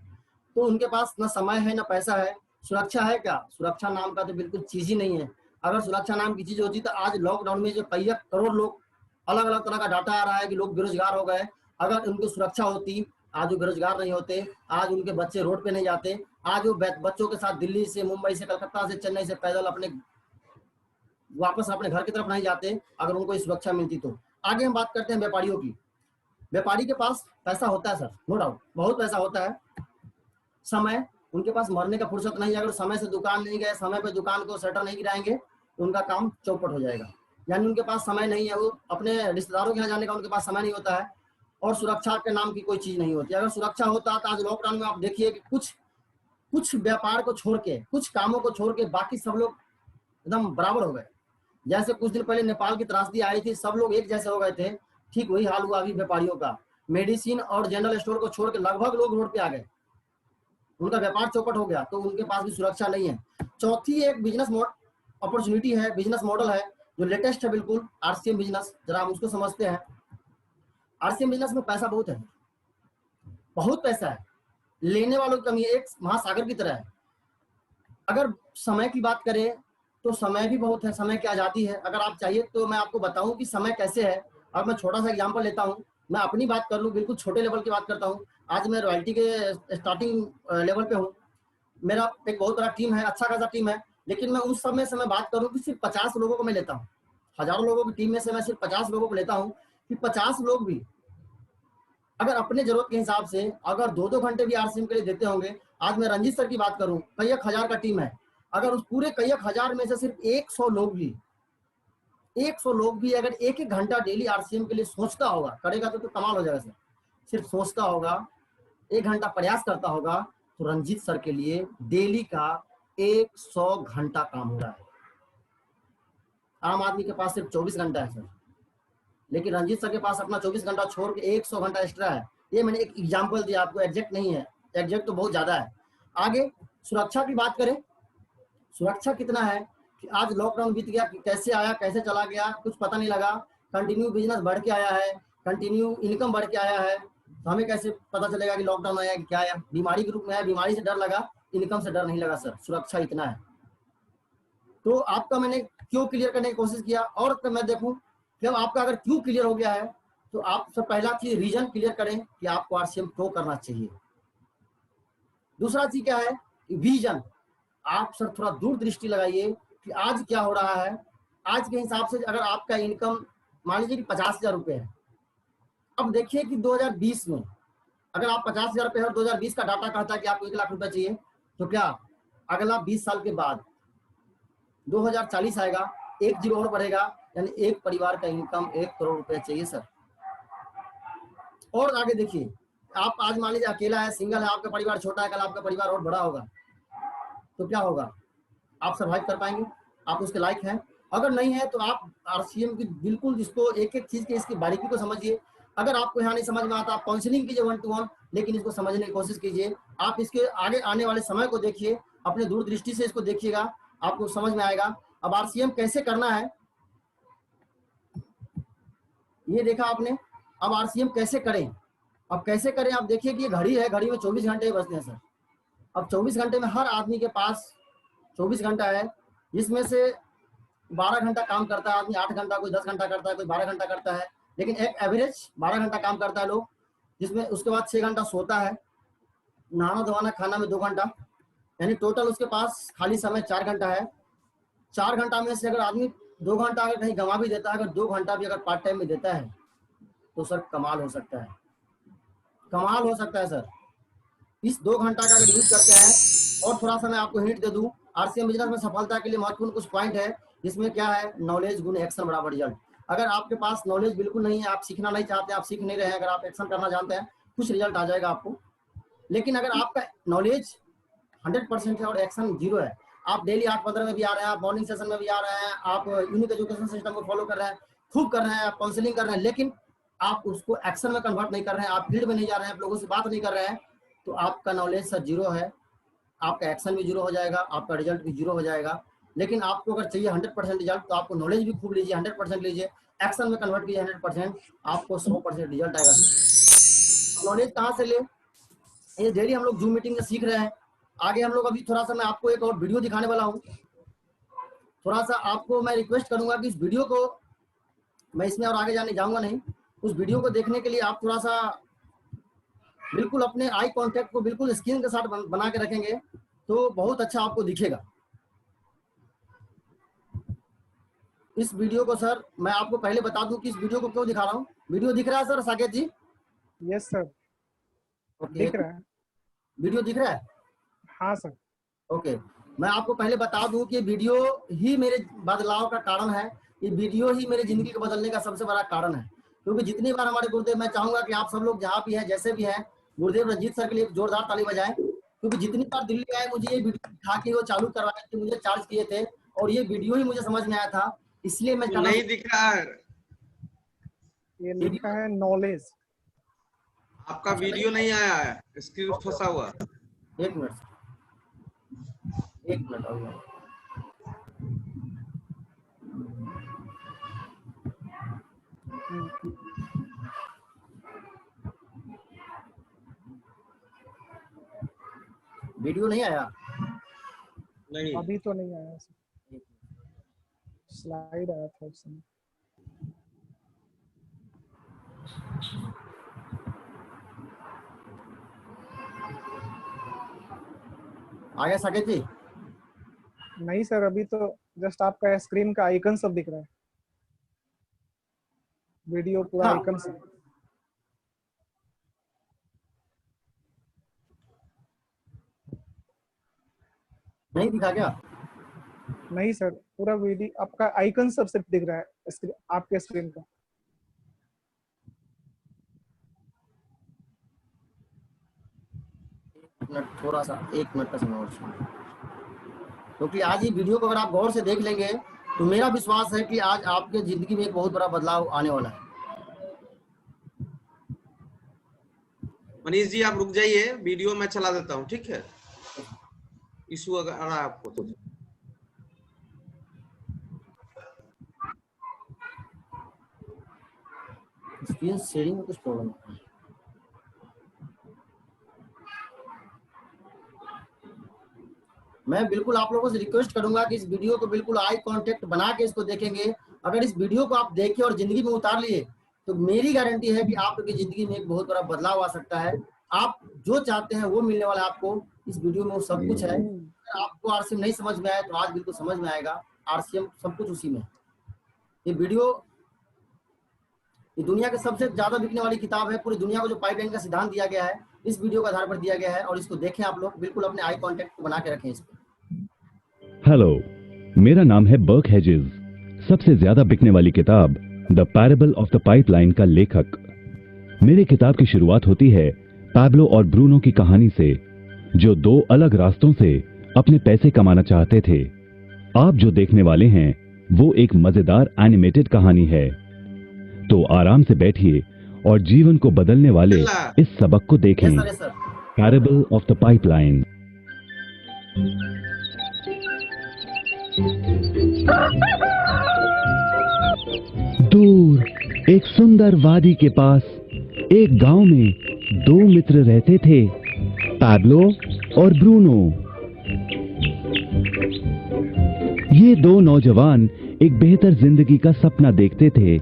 तो उनके पास ना समय है ना पैसा है। सुरक्षा है क्या, सुरक्षा नाम का तो बिल्कुल चीज ही नहीं है। अगर सुरक्षा नाम की चीज होती तो आज लॉकडाउन में जो कई करोड़ लोग, अलग अलग तरह का डाटा आ रहा है कि लोग बेरोजगार हो गए, अगर उनको सुरक्षा होती आज वो बेरोजगार नहीं होते, आज उनके बच्चे रोड पे नहीं जाते, आज वो बच्चों के साथ दिल्ली से, मुंबई से, कलकत्ता से, चेन्नई से पैदल अपने वापस अपने घर की तरफ नहीं जाते, अगर उनको सुरक्षा मिलती तो। आगे हम बात करते हैं व्यापारियों की। व्यापारी के पास पैसा होता है सर, नो डाउट, बहुत पैसा होता है। समय, उनके पास मरने का फुर्सत नहीं है। अगर समय से दुकान नहीं गए, समय पे दुकान को शटर नहीं गिराएंगे तो उनका काम चौपट हो जाएगा। यानी उनके पास समय नहीं है, वो अपने रिश्तेदारों के यहाँ जाने का उनके पास समय नहीं होता है। और सुरक्षा के नाम की कोई चीज नहीं होती। अगर सुरक्षा होता तो आज लॉकडाउन में आप देखिए कि कुछ व्यापार को छोड़ के, कुछ कामों को छोड़ के बाकी सब लोग एकदम बराबर हो गए। जैसे कुछ दिन पहले नेपाल की त्रासदी आई थी, सब लोग एक जैसे हो गए थे, ठीक वही हाल हुआ अभी व्यापारियों का। मेडिसिन और जनरल स्टोर को छोड़ के लगभग लोग रोड पे आ गए, उनका व्यापार चौपट हो गया, तो उनके पास भी सुरक्षा नहीं है। चौथी एक बिजनेस अपॉर्चुनिटी है, बिजनेस मॉडल है जो लेटेस्ट है बिल्कुल, आरसीएम बिजनेस। जरा हम उसको समझते हैं। आरसीएम बिजनेस में पैसा बहुत है, बहुत पैसा है, लेने वालों की कमी है, एक महासागर की तरह है। अगर समय की बात करें तो समय भी बहुत है, समय की आज़ादी है। अगर आप चाहिए तो मैं आपको बताऊं कि समय कैसे है, और मैं छोटा सा एग्जांपल लेता हूं। मैं अपनी बात कर लूं, बिल्कुल छोटे लेवल की बात करता हूं। आज मैं रॉयल्टी के स्टार्टिंग लेवल पे हूं। मेरा एक बहुत बड़ा टीम है, अच्छा खासा टीम है, लेकिन मैं उस समय से मैं बात करूं कि सिर्फ 50 लोगों को मैं लेता हूं। हजारों लोगों की टीम में से मैं सिर्फ 50 लोगों को लेता हूं, कि 50 लोग भी अगर अपने जरूरत के हिसाब से अगर 2-2 घंटे भी आरसीएम के लिए देते होंगे। आज मैं रंजीत सर की बात करूं, कई एक हजार का टीम है, अगर उस पूरे कई एक हजार में से सिर्फ 100 लोग भी अगर एक घंटा डेली आरसीएम के लिए सोचता होगा, करेगा तो कमाल हो जाएगा सर। सिर्फ सोचता होगा, 1 घंटा प्रयास करता होगा, तो रंजीत सर के लिए डेली का 100 घंटा काम हो रहा है। आम आदमी के पास सिर्फ 24 घंटा है सर, लेकिन रंजीत सर के पास अपना 24 घंटा छोड़ के 100 घंटा एक्स्ट्रा है। ये मैंने एक एग्जांपल दिया आपको, एग्जैक्ट नहीं है, एग्जैक्ट तो बहुत ज्यादा है। आगे सुरक्षा की बात करें, सुरक्षा कितना है कि आज लॉकडाउन बीत गया, कैसे आया कैसे चला गया कुछ पता नहीं लगा। कंटिन्यू बिजनेस बढ़ के आया है, कंटिन्यू इनकम बढ़ के आया है, तो हमें कैसे पता चलेगा कि लॉकडाउन आया कि क्या आया। बीमारी के रूप में आया, बीमारी से डर लगा, इनकम से डर नहीं लगा सर। सुरक्षा इतना है। तो आपका मैंने क्यों क्लियर करने की कोशिश किया, और मैं देखूं कि आपका अगर क्यों क्लियर हो गया है, तो आप सब पहला चीज रीजन क्लियर करें कि आपको आरसीएम क्यों करना चाहिए। दूसरा चीज क्या है, विजन। आप सर थोड़ा दूरदृष्टि लगाइए कि आज क्या हो रहा है। आज के हिसाब से अगर आपका इनकम मान लीजिए कि 50,000 रुपये है, अब देखिए कि 2020 में अगर आप 50,000 रुपये और 2020 का डाटा कहता है कि आपको 1 लाख रुपए चाहिए, तो क्या अगला 20 साल के बाद 2040 आएगा, 1 जीरो और बढ़ेगा, यानी एक परिवार का इनकम 1 करोड़ रुपए चाहिए सर। और आगे देखिए, आप आज मान लीजिए अकेला है, सिंगल है, आपका परिवार छोटा है, कल आपका परिवार और बड़ा होगा, तो क्या होगा, आप सर्वाइव कर पाएंगे, आप उसके लायक हैं। अगर नहीं है तो आप आरसीएम की बिल्कुल इसको एक एक चीज के इसकी बारीकी को समझिए। अगर आपको यहाँ नहीं समझ में आता, आप काउंसलिंग कीजिए 1-to-1, लेकिन इसको समझने की कोशिश कीजिए। आप इसके आगे आने वाले समय को देखिए, अपने दूरदृष्टि से इसको देखिएगा, आपको समझ में आएगा। अब आरसीएम कैसे करना है ये देखा आपने, अब आरसीएम कैसे करें, अब कैसे करें आप देखिए कि ये घड़ी है, घड़ी में 24 घंटे बचते हैं सर। अब 24 घंटे में हर आदमी के पास 24 घंटा है, जिसमें से 12 घंटा काम करता है आदमी, 8 घंटा, कोई 10 घंटा करता है, कोई 12 घंटा करता है, लेकिन एक एवरेज 12 घंटा काम करता है लोग, जिसमें उसके बाद 6 घंटा सोता है, नहाना धोना खाना में 2 घंटा, यानी टोटल उसके पास खाली समय 4 घंटा है। 4 घंटा में से अगर आदमी 2 घंटा अगर कहीं गंवा भी देता है, अगर 2 घंटा भी अगर पार्ट टाइम में देता है, तो सर कमाल हो सकता है, कमाल हो सकता है सर। इस 2 घंटा का अगर यूज करते हैं, और थोड़ा सा मैं आपको हिंट दे दूं, आरसीएम बिजनेस में सफलता के लिए महत्वपूर्ण कुछ पॉइंट है, जिसमें क्या है, नॉलेज गुण एक्शन बराबर रिजल्ट। अगर आपके पास नॉलेज बिल्कुल नहीं है, आप सीखना नहीं चाहते, आप सीख नहीं रहे हैं, अगर आप एक्शन करना जानते हैं, कुछ रिजल्ट आ जाएगा आपको। लेकिन अगर आपका नॉलेज 100% है और एक्शन 0 है, आप डेली 8-15 में भी आ रहे हैं, आप मॉर्निंग सेशन में भी आ रहे हैं, आप यूनिक एजुकेशन सिस्टम को फॉलो कर रहे हैं, खूब कर रहे हैं, आप काउंसलिंग कर रहे हैं, लेकिन आप उसको एक्शन में कन्वर्ट नहीं कर रहे हैं, आप फील्ड में नहीं जा रहे हैं, आप लोगों से बात नहीं कर रहे हैं, तो आपका नॉलेज सर 0 है, आपका एक्शन भी 0 हो जाएगा, आपका रिजल्ट भी 0 हो जाएगा। लेकिन आपको अगर चाहिए 100% रिजल्ट, तो आपको नॉलेज भी खूब लीजिए, 100% लीजिए, एक्शन में कन्वर्ट कीजिए 100%, आपको 100% रिजल्ट आएगा सर। नॉलेज कहाँ से ले, ये डेली हम लोग जूम मीटिंग में सीख रहे हैं। आगे हम लोग अभी थोड़ा सा मैं आपको एक और वीडियो दिखाने वाला हूँ, थोड़ा सा आपको मैं रिक्वेस्ट करूंगा कि इस वीडियो को, मैं इसमें और आगे जाने जाऊंगा नहीं, उस वीडियो को देखने के लिए आप थोड़ा सा बिल्कुल अपने आई कांटेक्ट को बिल्कुल स्क्रीन के साथ बना के रखेंगे, तो बहुत अच्छा आपको दिखेगा। इस वीडियो को सर मैं आपको पहले बता दूं कि इस वीडियो को क्यों दिखा रहा हूँ। वीडियो दिख रहा है सर साकेत जी? यस सर, दिख रहा है। वीडियो दिख रहा है? हाँ सर। ओके, मैं आपको पहले बता दूं कि वीडियो ही मेरे बदलाव का कारण है, ये वीडियो ही मेरी जिंदगी को बदलने का सबसे बड़ा कारण है। क्योंकि जितनी बार हमारे गुरुदेव, मैं चाहूंगा कि आप सब लोग जहाँ भी हैं, जैसे भी हैं, गुरुदेव रंजीत सर के लिए जोरदार ताली बजाएं, क्योंकि जितनी बार दिल्ली आए मुझे ये वीडियो दिखा के वो चालू करवाए थे, मुझे चार्ज किए थे, और ये वीडियो ही मुझे समझ में आया था इसलिए मैं नहीं दिख रहा है, ये लिखा है नॉलेज। आपका वीडियो नहीं आया है, स्क्रीन फंसा हुआ। एक मिनट और जाओ। वीडियो नहीं आया? नहीं, अभी तो नहीं आया, स्लाइड आया था उस समय। आ गया साकेत जी? नहीं सर, अभी तो जस्ट आपका स्क्रीन का आइकन सब दिख रहा है, वीडियो पूरा हाँ। आइकन सब। नहीं दिखा क्या? नहीं सर, पूरा वीडियो आपका आइकन सब सिर्फ दिख रहा है आपके स्क्रीन का। थोड़ा सा 1 मिनट का समय और चाहिए, क्योंकि आज ही वीडियो को अगर आप गौर से देख लेंगे तो मेरा विश्वास है कि आज आपके जिंदगी में एक बहुत बड़ा बदलाव आने वाला है। मनीष जी आप रुक जाइए, वीडियो मैं चला देता हूँ, ठीक है? इशू अगर आ रहा है आपको तो। स्क्रीन शेयरिंग में कुछ प्रॉब्लम है। मैं बिल्कुल आप लोगों से रिक्वेस्ट करूंगा कि इस वीडियो को बिल्कुल आई कांटेक्ट बना के इसको देखेंगे। अगर इस वीडियो को आप देखें और जिंदगी में उतार लिए तो मेरी गारंटी है कि आपकी जिंदगी में एक बहुत बड़ा बदलाव आ सकता है। आप जो चाहते हैं वो मिलने वाला है आपको। इस वीडियो में वो सब कुछ है। अगर आपको आरसीएम नहीं समझ में आया तो आज बिल्कुल समझ में आएगा। आरसीएम सब कुछ उसी में है। ये वीडियो ये दुनिया के सबसे ज्यादा बिकने वाली किताब है। पूरी दुनिया को जो पाइपलाइन का सिद्धांत दिया गया है इस वीडियो के आधार पर दिया गया है। और इसको देखें आप लोग, बिल्कुल अपने आई कांटेक्ट को बना के रखें इस पर। हेलो, मेरा नाम है बर्क हेजेस। सबसे ज्यादा बिकने वाली किताब the parable of the pipeline का लेखक। मेरी किताब की शुरुआत होती है पैब्लो और ब्रूनो की कहानी से, जो दो अलग रास्तों से अपने पैसे कमाना चाहते थे। आप जो देखने वाले हैं वो एक मजेदार एनिमेटेड कहानी है। तो आराम से बैठिए और जीवन को बदलने वाले इस सबक को देखें। Parable of the pipeline. दूर एक सुंदर वादी के पास एक गांव में दो मित्र रहते थे, पैब्लो और ब्रूनो। ये दो नौजवान एक बेहतर जिंदगी का सपना देखते थे।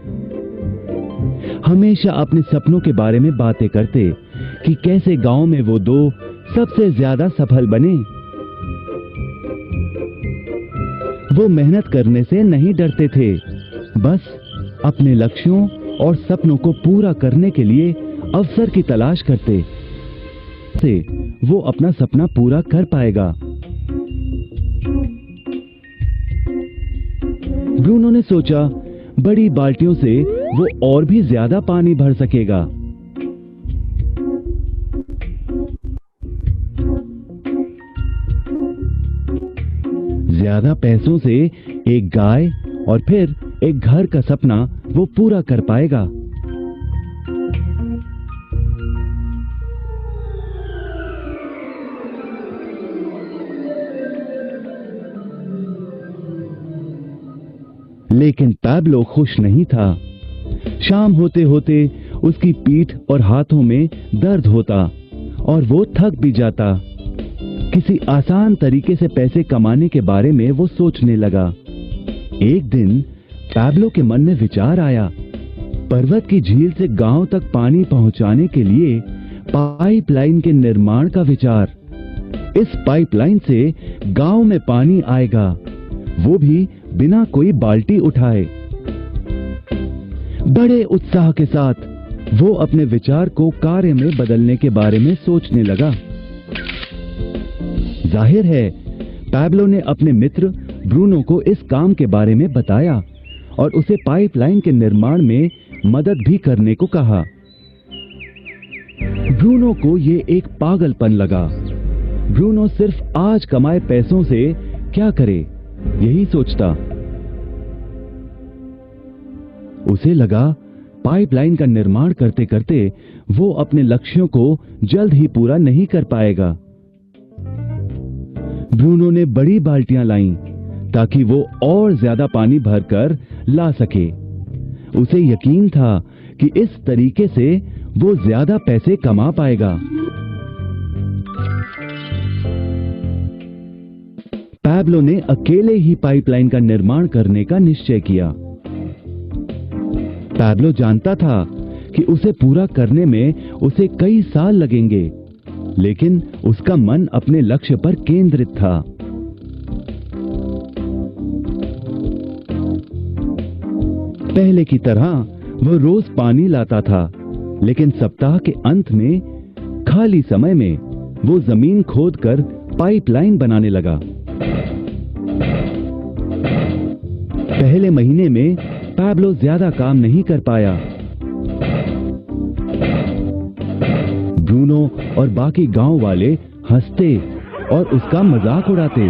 हमेशा अपने सपनों के बारे में बातें करते कि कैसे गांव में वो दो सबसे ज्यादा सफल बने। वो मेहनत करने से नहीं डरते थे, बस अपने लक्ष्यों और सपनों को पूरा करने के लिए अवसर की तलाश करते से वो अपना सपना पूरा कर पाएगा। ब्रूनो ने सोचा बड़ी बाल्टियों से वो और भी ज्यादा पानी भर सकेगा। ज्यादा पैसों से एक गाय और फिर एक घर का सपना वो पूरा कर पाएगा। लेकिन पैब्लो खुश नहीं था। शाम होते होते उसकी पीठ और हाथों में दर्द होता और वो थक भी जाता। किसी आसान तरीके से पैसे कमाने के बारे में वो सोचने लगा। एक दिन पैब्लो के मन में विचार आया, पर्वत की झील से गांव तक पानी पहुंचाने के लिए पाइपलाइन के निर्माण का विचार। इस पाइपलाइन से गांव में पानी आएगा, वो भी बिना कोई बाल्टी उठाए। बड़े उत्साह के साथ वो अपने विचार को कार्य में बदलने के बारे में सोचने लगा। जाहिर है पैब्लो ने अपने मित्र ब्रूनो को इस काम के बारे में बताया और उसे पाइपलाइन के निर्माण में मदद भी करने को कहा। ब्रूनो को ये एक पागलपन लगा। ब्रूनो सिर्फ आज कमाए पैसों से क्या करे, यही सोचता। उसे लगा पाइपलाइन का निर्माण करते करते वो अपने लक्ष्यों को जल्द ही पूरा नहीं कर पाएगा। ब्रूनो ने बड़ी बाल्टियां लाईं ताकि वो और ज्यादा पानी भरकर ला सके। उसे यकीन था कि इस तरीके से वो ज्यादा पैसे कमा पाएगा। पैब्लो ने अकेले ही पाइपलाइन का निर्माण करने का निश्चय किया। पैब्लो जानता था कि उसे पूरा करने में उसे कई साल लगेंगे, लेकिन उसका मन अपने लक्ष्य पर केंद्रित था। पहले की तरह वो रोज पानी लाता था, लेकिन सप्ताह के अंत में खाली समय में वो जमीन खोदकर पाइपलाइन बनाने लगा। पहले महीने में पैब्लो ज्यादा काम नहीं कर पाया। ब्रूनो और बाकी गांव वाले हंसते और उसका मजाक उड़ाते।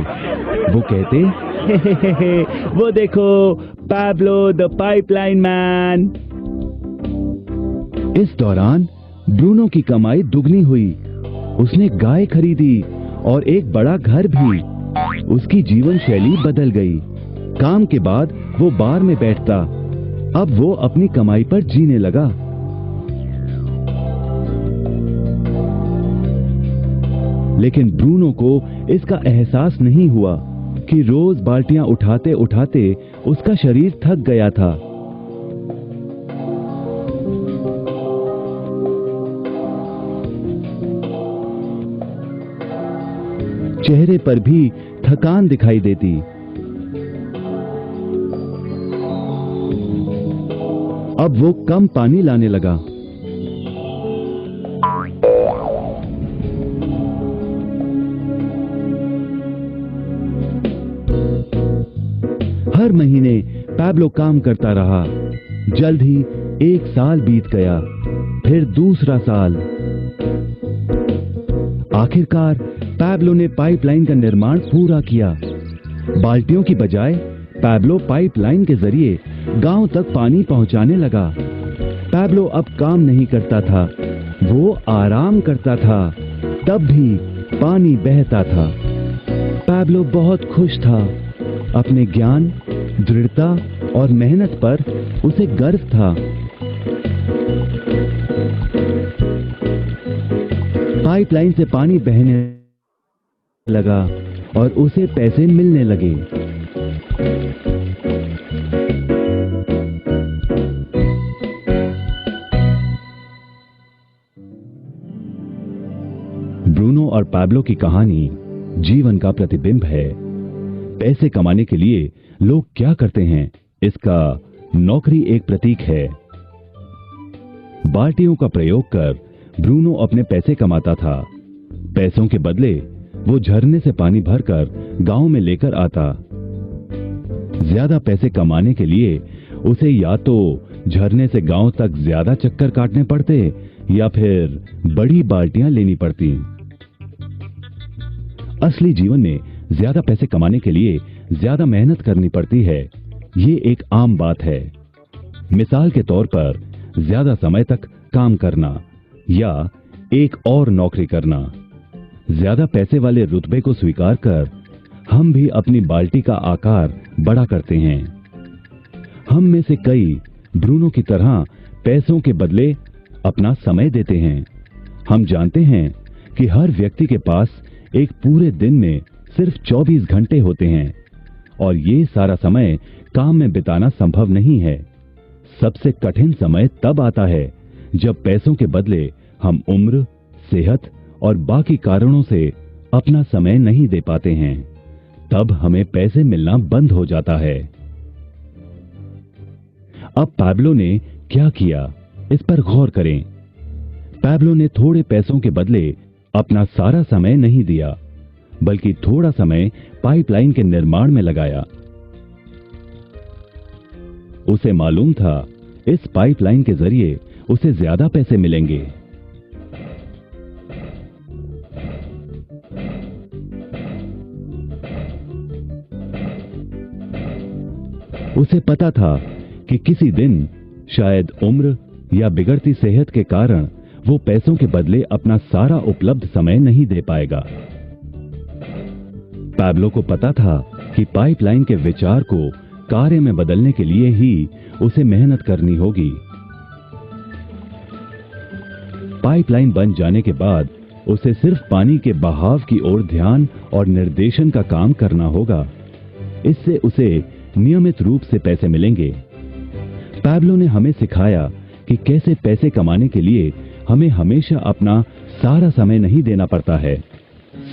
वो कहते, हे, वो देखो पैब्लो द पाइपलाइन मैन। इस दौरान ब्रूनो की कमाई दुगनी हुई। उसने गाय खरीदी और एक बड़ा घर भी। उसकी जीवन शैली बदल गई। काम के बाद वो बार में बैठता। अब वो अपनी कमाई पर जीने लगा। लेकिन ब्रूनो को इसका एहसास नहीं हुआ कि रोज बाल्टियां उठाते उठाते उसका शरीर थक गया था। चेहरे पर भी थकान दिखाई देती। अब वो कम पानी लाने लगा। हर महीने पैब्लो काम करता रहा। जल्द ही एक साल बीत गया, फिर दूसरा साल। आखिरकार पैब्लो ने पाइपलाइन का निर्माण पूरा किया। बाल्टियों की बजाय पैब्लो पाइपलाइन के जरिए गांव तक पानी पहुंचाने लगा। पैब्लो अब काम नहीं करता था, वो आराम करता था। तब भी पानी बहता था। पैब्लो बहुत खुश था। अपने ज्ञान, दृढ़ता और मेहनत पर उसे गर्व था। पाइपलाइन से पानी बहने लगा और उसे पैसे मिलने लगे। ब्रूनो और पैब्लो की कहानी जीवन का प्रतिबिंब है। पैसे कमाने के लिए लोग क्या करते हैं, इसका नौकरी एक प्रतीक है। बाल्टियों का प्रयोग कर ब्रूनो अपने पैसे कमाता था। पैसों के बदले वो झरने से पानी भरकर गांव में लेकर आता। ज्यादा पैसे कमाने के लिए उसे या तो झरने से गांव तक ज्यादा चक्कर काटने पड़ते या फिर बड़ी बाल्टियां लेनी पड़ती। असली जीवन में ज्यादा पैसे कमाने के लिए ज्यादा मेहनत करनी पड़ती है। ये एक आम बात है। मिसाल के तौर पर ज्यादा समय तक काम करना या एक और नौकरी करना। ज्यादा पैसे वाले रुतबे को स्वीकार कर हम भी अपनी बाल्टी का आकार बड़ा करते हैं। हम में से कई ब्रूनो की तरह पैसों के बदले अपना समय देते हैं। हम जानते हैं कि हर व्यक्ति के पास एक पूरे दिन में सिर्फ 24 घंटे होते हैं और ये सारा समय काम में बिताना संभव नहीं है। सबसे कठिन समय तब आता है जब पैसों के बदले हम उम्र, सेहत और बाकी कारणों से अपना समय नहीं दे पाते हैं। तब हमें पैसे मिलना बंद हो जाता है। अब पैब्लो ने क्या किया, इस पर गौर करें। पैब्लो ने थोड़े पैसों के बदले अपना सारा समय नहीं दिया, बल्कि थोड़ा समय पाइपलाइन के निर्माण में लगाया। उसे मालूम था इस पाइपलाइन के जरिए उसे ज्यादा पैसे मिलेंगे। उसे पता था कि किसी दिन शायद उम्र या बिगड़ती सेहत के कारण वो पैसों के बदले अपना सारा उपलब्ध समय नहीं दे पाएगा। पैब्लो को पता था कि पाइपलाइन के विचार को कार्य में बदलने के लिए ही उसे मेहनत करनी होगी। पाइपलाइन बन जाने के बाद उसे सिर्फ पानी के बहाव की ओर ध्यान और निर्देशन का काम करना होगा। इससे उसे नियमित रूप से पैसे मिलेंगे। पैब्लो ने हमें सिखाया कि कैसे पैसे कमाने के लिए हमें हमेशा अपना सारा समय नहीं देना पड़ता है।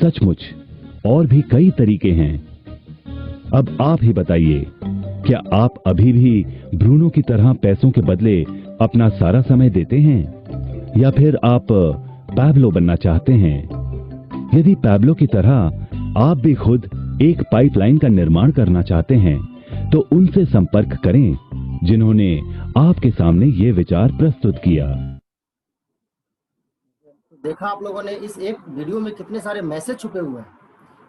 सचमुच और भी कई तरीके हैं। अब आप ही बताइए, क्या आप अभी भी ब्रूनो की तरह पैसों के बदले अपना सारा समय देते हैं, या फिर आप पैब्लो बनना चाहते हैं? यदि पैब्लो की तरह आप भी खुद एक पाइपलाइन का निर्माण करना चाहते हैं तो उनसे संपर्क करें जिन्होंने आपके सामने ये विचार प्रस्तुत किया। देखा आप लोगों ने इस एक वीडियो में कितने सारे मैसेज छुपे हुए हैं।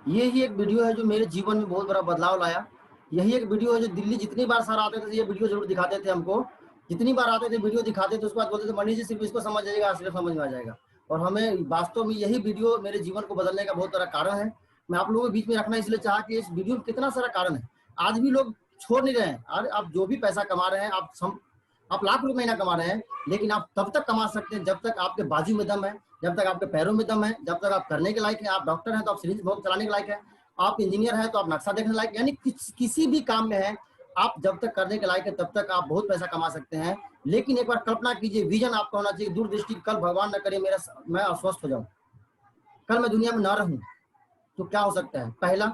ये ही एक वीडियो है जो मेरे जीवन में बहुत बड़ा बदलाव लाया। यही एक वीडियो है जो दिल्ली जितनी बार सर आते थे ये वीडियो जरूर दिखाते थे हमको। जितनी बार आते थे वीडियो दिखाते थे, उसके बाद बोलते थे मनीष जी सिर्फ इसको समझ जाएगा, सिर्फ समझ में आ जाएगा। और हमें वास्तव में यही वीडियो मेरे जीवन को बदलने का बहुत बड़ा कारण है। मैं आप लोगों के बीच में रखना इसलिए चाहा कि इस वीडियो में कितना सारा कारण है। आज भी लोग छोड़ नहीं रहे हैं। अरे आप जो भी पैसा कमा रहे हैं, आप लाख रुपए महीना कमा रहे हैं, लेकिन आप तब तक कमा सकते हैं जब तक आपके बाजू में दम है, जब तक आपके पैरों में दम है, जब तक आप करने के लायक हैं। आप डॉक्टर हैं तो आप सिरिंज बहुत चलाने के लायक हैं, आप इंजीनियर हैं तो आप नक्शा देखने लायक, यानी किसी भी काम में है आप जब तक करने के लायक है तब तक आप बहुत पैसा कमा सकते हैं। लेकिन एक बार कल्पना कीजिए, विजन आपका होना चाहिए, दूरदृष्टि। कल भगवान न करे मैं अस्वस्थ हो जाऊं, कल मैं दुनिया में ना रहूं, तो क्या हो सकता है? पहला।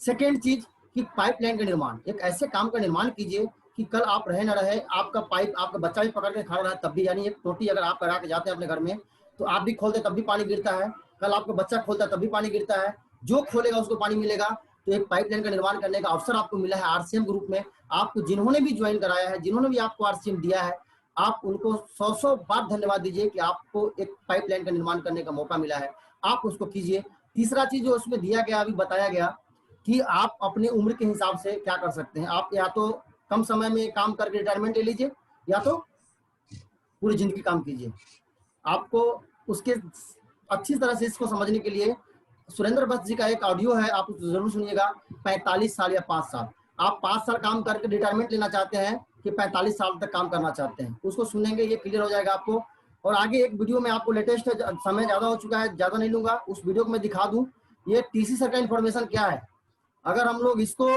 सेकेंड चीज कि पाइपलाइन का निर्माण, एक ऐसे काम का निर्माण कीजिए कि कल आप रहे ना रहे, आपका पाइप आपका बच्चा भी पकड़ के खड़ा रहा तब भी, यानी एक टोटी अगर आप करा के जाते हैं अपने घर में तो आप भी खोलते तब भी पानी गिरता है, कल आपका बच्चा खोलता है तब भी पानी गिरता है, जो खोलेगा उसको पानी मिलेगा। तो एक पाइपलाइन का निर्माण करने का अवसर आपको मिला है आरसीएम ग्रुप में। आपको जिन्होंने भी ज्वाइन कराया है, जिन्होंने भी आपको आरसीएम दिया है, आप उनको 100 बार धन्यवाद दीजिए कि आपको एक पाइपलाइन का निर्माण करने का मौका मिला है। आप उसको कीजिए। तीसरा चीज जो उसमें दिया गया, अभी बताया गया कि आप अपने उम्र के हिसाब से क्या कर सकते हैं। आप या तो कम समय में काम करके रिटायरमेंट ले लीजिए, या तो पूरी जिंदगी काम कीजिए। आपको उसके अच्छी तरह से इसको समझने के लिए सुरेंद्र बस जी का एक ऑडियो है, आप जरूर सुनिएगा। 45 साल या 5 साल, आप 5 साल काम करके रिटायरमेंट लेना चाहते हैं कि 45 साल तक काम करना चाहते हैं, उसको सुनेंगे, ये क्लियर हो जाएगा आपको। और आगे एक वीडियो में आपको लेटेस्ट है, समय ज्यादा हो चुका है, ज्यादा नहीं लूंगा, उस वीडियो को मैं दिखा दूं। ये टीसी सर का इंफॉर्मेशन क्या है, अगर हम लोग इसको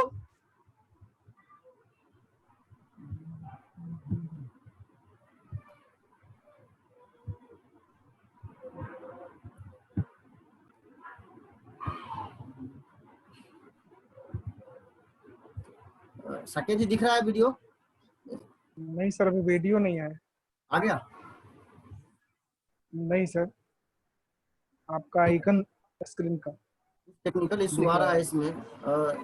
साकेत जी दिख रहा है वीडियो? नहीं सर, अभी वीडियो नहीं आया। आ गया? नहीं सर, आपका आइकन स्क्रीन का टेक्निकल इशू आ रहा है इसमें।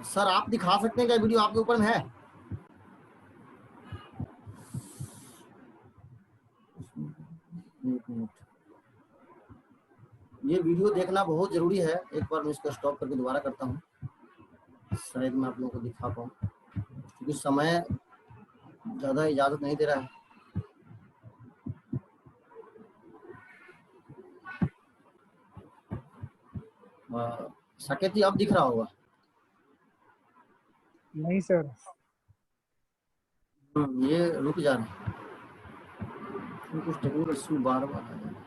सर आप दिखा सकते हैं क्या वीडियो आपके ऊपर में है? ये वीडियो देखना बहुत जरूरी है। एक बार मैं इसको स्टॉप करके दोबारा करता हूँ, शायद मैं आप लोगों को दिखा पाऊँ, क्योंकि समय ज्यादा इजाजत नहीं दे रहा है। साकेत जी अब दिख रहा होगा? नहीं सर। ये रुक जा रहा है, कुछ टेक्निकल इशू बार बार आ रहा है।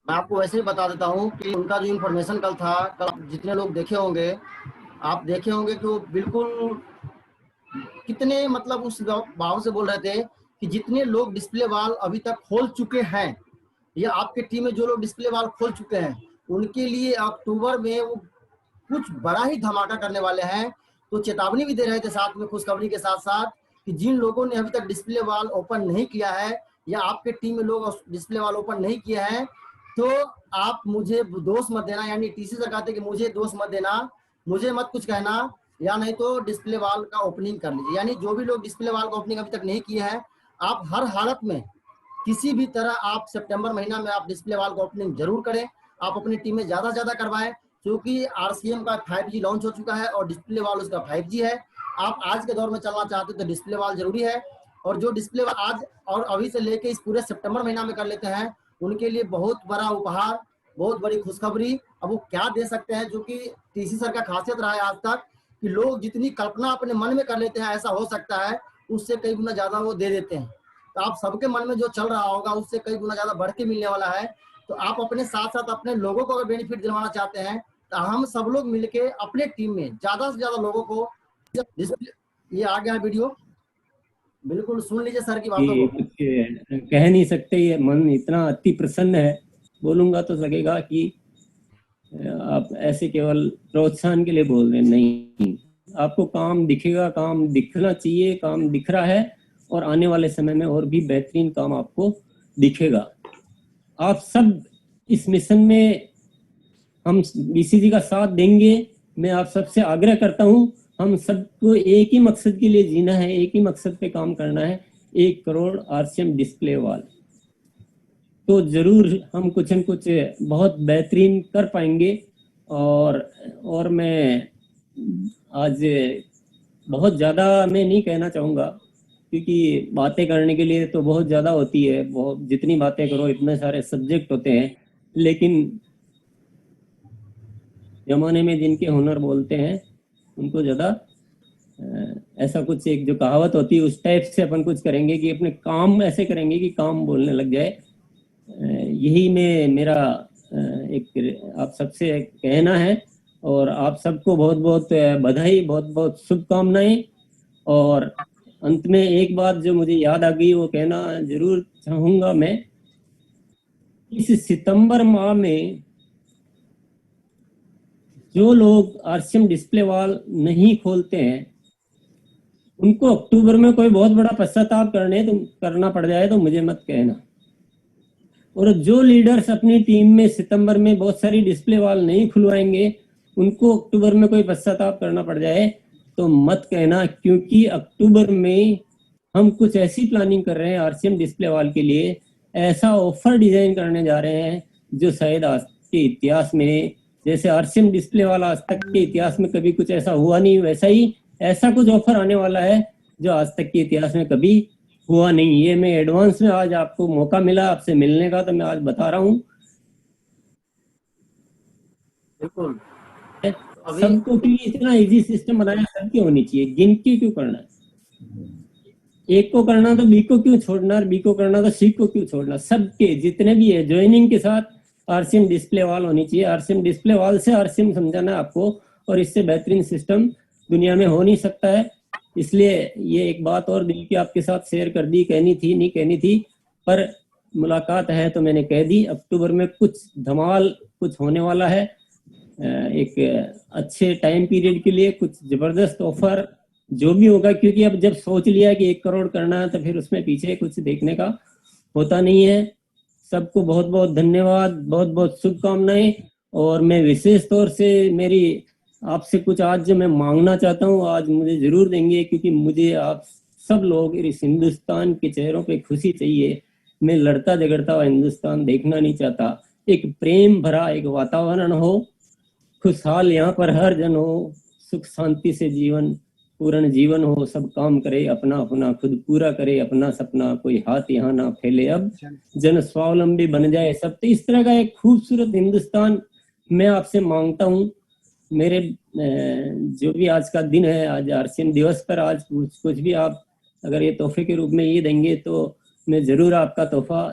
मैं आपको वैसे ही बता देता हूँ कि उनका जो इन्फॉर्मेशन कल था, कल जितने लोग देखे होंगे, आप देखे होंगे कि वो बिल्कुल कितने मतलब उस भाव से बोल रहे थे कि जितने लोग डिस्प्ले वॉल अभी तक खोल चुके हैं, या आपके टीम में जो लोग डिस्प्ले वॉल खोल चुके हैं, उनके लिए अक्टूबर में वो कुछ बड़ा ही धमाका करने वाले हैं। तो चेतावनी भी दे रहे थे साथ में, खुशखबरी के साथ साथ, कि जिन लोगों ने अभी तक डिस्प्ले वॉल ओपन नहीं किया है, या आपके टीम में लोग डिस्प्ले वॉल ओपन नहीं किया है, तो आप मुझे दोष मत देना। यानी टीसी सर कहते कि मुझे दोष मत देना, मुझे मत कुछ कहना, या नहीं तो डिस्प्ले वॉल का ओपनिंग कर लीजिए। यानी जो भी लोग डिस्प्ले वॉल का ओपनिंग अभी तक नहीं किए हैं, आप हर हालत में किसी भी तरह आप सितंबर महीना में आप डिस्प्ले वाल का ओपनिंग जरूर करें। आप अपनी टीम में ज्यादा से ज्यादा करवाएं, क्योंकि आरसीएम का 5G लॉन्च हो चुका है और डिस्प्ले वाल उसका 5G है। आप आज के दौर में चलना चाहते हो तो डिस्प्ले वाल जरूरी है, और जो डिस्प्ले वाल आज और अभी से लेके इस पूरे सितंबर महीना में कर लेते हैं उनके लिए बहुत बड़ा उपहार, बहुत बड़ी खुशखबरी। अब वो क्या दे सकते हैं, जो कि टीसी सर का खासियत रहा है आज तक कि लोग जितनी कल्पना अपने मन में कर लेते हैं ऐसा हो सकता है, उससे कई गुना ज्यादा वो दे देते हैं। तो आप सबके मन में जो चल रहा होगा उससे कई गुना ज्यादा बढ़ के मिलने वाला है। तो आप अपने साथ साथ अपने लोगों को अगर बेनिफिट दिलवाना चाहते हैं तो हम सब लोग मिलके अपने टीम में ज्यादा से ज्यादा लोगों को, ये आ गया वीडियो, बिल्कुल सुन लीजिए सर की बातों को। कह नहीं सकते, ये मन इतना अति प्रसन्न है, बोलूंगा तो लगेगा कि आप ऐसे केवल प्रोत्साहन के लिए बोल रहे हैं, नहीं, आपको काम दिखेगा, काम दिखना चाहिए, काम दिख रहा है और आने वाले समय में और भी बेहतरीन काम आपको दिखेगा। आप सब इस मिशन में हम बीसीजी का साथ देंगे। मैं आप सबसे आग्रह करता हूं, हम सबको एक ही मकसद के लिए जीना है, एक ही मकसद पे काम करना है, 1 करोड़ आरसीएम डिस्प्ले वाल। तो जरूर हम कुछ न कुछ बहुत बेहतरीन कर पाएंगे। और मैं आज बहुत ज़्यादा मैं नहीं कहना चाहूँगा, क्योंकि बातें करने के लिए तो बहुत ज़्यादा होती है, बहुत जितनी बातें करो इतने सारे सब्जेक्ट होते हैं, लेकिन जमाने में जिनके हुनर बोलते हैं उनको ज़्यादा ऐसा कुछ एक जो कहावत होती है उस टाइप से अपन कुछ करेंगे कि अपने काम ऐसे करेंगे कि काम बोलने लग जाए। यही मेरा एक आप सबसे कहना है, और आप सबको बहुत बहुत बधाई, बहुत बहुत शुभकामनाएं। और अंत में एक बात जो मुझे याद आ गई वो कहना जरूर चाहूँगा मैं, इस सितंबर माह में जो लोग आरसीएम डिस्प्ले वाल नहीं खोलते हैं उनको अक्टूबर में कोई बहुत बड़ा पश्चाताप करना पड़ जाए तो मुझे मत कहना। और जो लीडर्स अपनी टीम में सितंबर में बहुत सारी डिस्प्ले वाल नहीं खुलवाएंगे उनको अक्टूबर में कोई पश्चाताप करना पड़ जाए तो मत कहना, क्योंकि अक्टूबर में हम कुछ ऐसी प्लानिंग कर रहे हैं आरसीएम डिस्प्ले वाल के लिए, ऐसा ऑफर डिजाइन करने जा रहे हैं जो शायद आज के इतिहास में, जैसे आरसीएम डिस्प्ले वाल आज तक के इतिहास में कभी कुछ ऐसा हुआ नहीं, वैसा ही ऐसा कुछ ऑफर आने वाला है जो आज तक के इतिहास में कभी हुआ नहीं। ये मैं एडवांस में आज आपको मौका मिला आपसे मिलने का, तो मैं आज बता रहा हूँ। बिल्कुल सबको क्यों इतना इजी सिस्टम बनाया, सबकी होनी चाहिए, गिनती क्यों करना है? एक को करना तो बी को क्यों छोड़ना, और बी को करना तो सी को क्यों छोड़ना? सबके जितने भी है ज्वाइनिंग के साथ आरसीएम डिस्प्ले वाल होनी चाहिए। आरसीएम डिस्प्ले वाल से आरसीएम समझाना है आपको, और इससे बेहतरीन सिस्टम दुनिया में हो नहीं सकता है। इसलिए ये एक बात और दिल की आपके साथ शेयर कर दी, कहनी थी नहीं कहनी थी, पर मुलाकात है तो मैंने कह दी। अक्टूबर में कुछ धमाल कुछ होने वाला है, एक अच्छे टाइम पीरियड के लिए कुछ जबरदस्त ऑफर जो भी होगा, क्योंकि अब जब सोच लिया कि 1 करोड़ करना है तो फिर उसमें पीछे कुछ देखने का होता नहीं है। सबको बहुत बहुत धन्यवाद, बहुत बहुत शुभकामनाएं। और मैं विशेष तौर से मेरी आपसे कुछ आज जो मैं मांगना चाहता हूँ आज मुझे जरूर देंगे, क्योंकि मुझे आप सब लोग इस हिंदुस्तान के चेहरों पे खुशी चाहिए। मैं लड़ता झगड़ता हुआ हिंदुस्तान देखना नहीं चाहता। एक प्रेम भरा एक वातावरण हो, खुशहाल यहाँ पर हर जन हो, सुख शांति से जीवन पूर्ण जीवन हो, सब काम करे अपना अपना खुद पूरा करे अपना सपना, कोई हाथ यहाँ ना फैले, अब जन स्वावलंबी बन जाए सब। तो इस तरह का एक खूबसूरत हिंदुस्तान मैं आपसे मांगता हूँ। मेरे जो भी आज का दिन है, आज आरसीएम दिवस पर आज कुछ भी आप अगर ये तोहफे के रूप में ये देंगे तो मैं जरूर आपका तोहफा।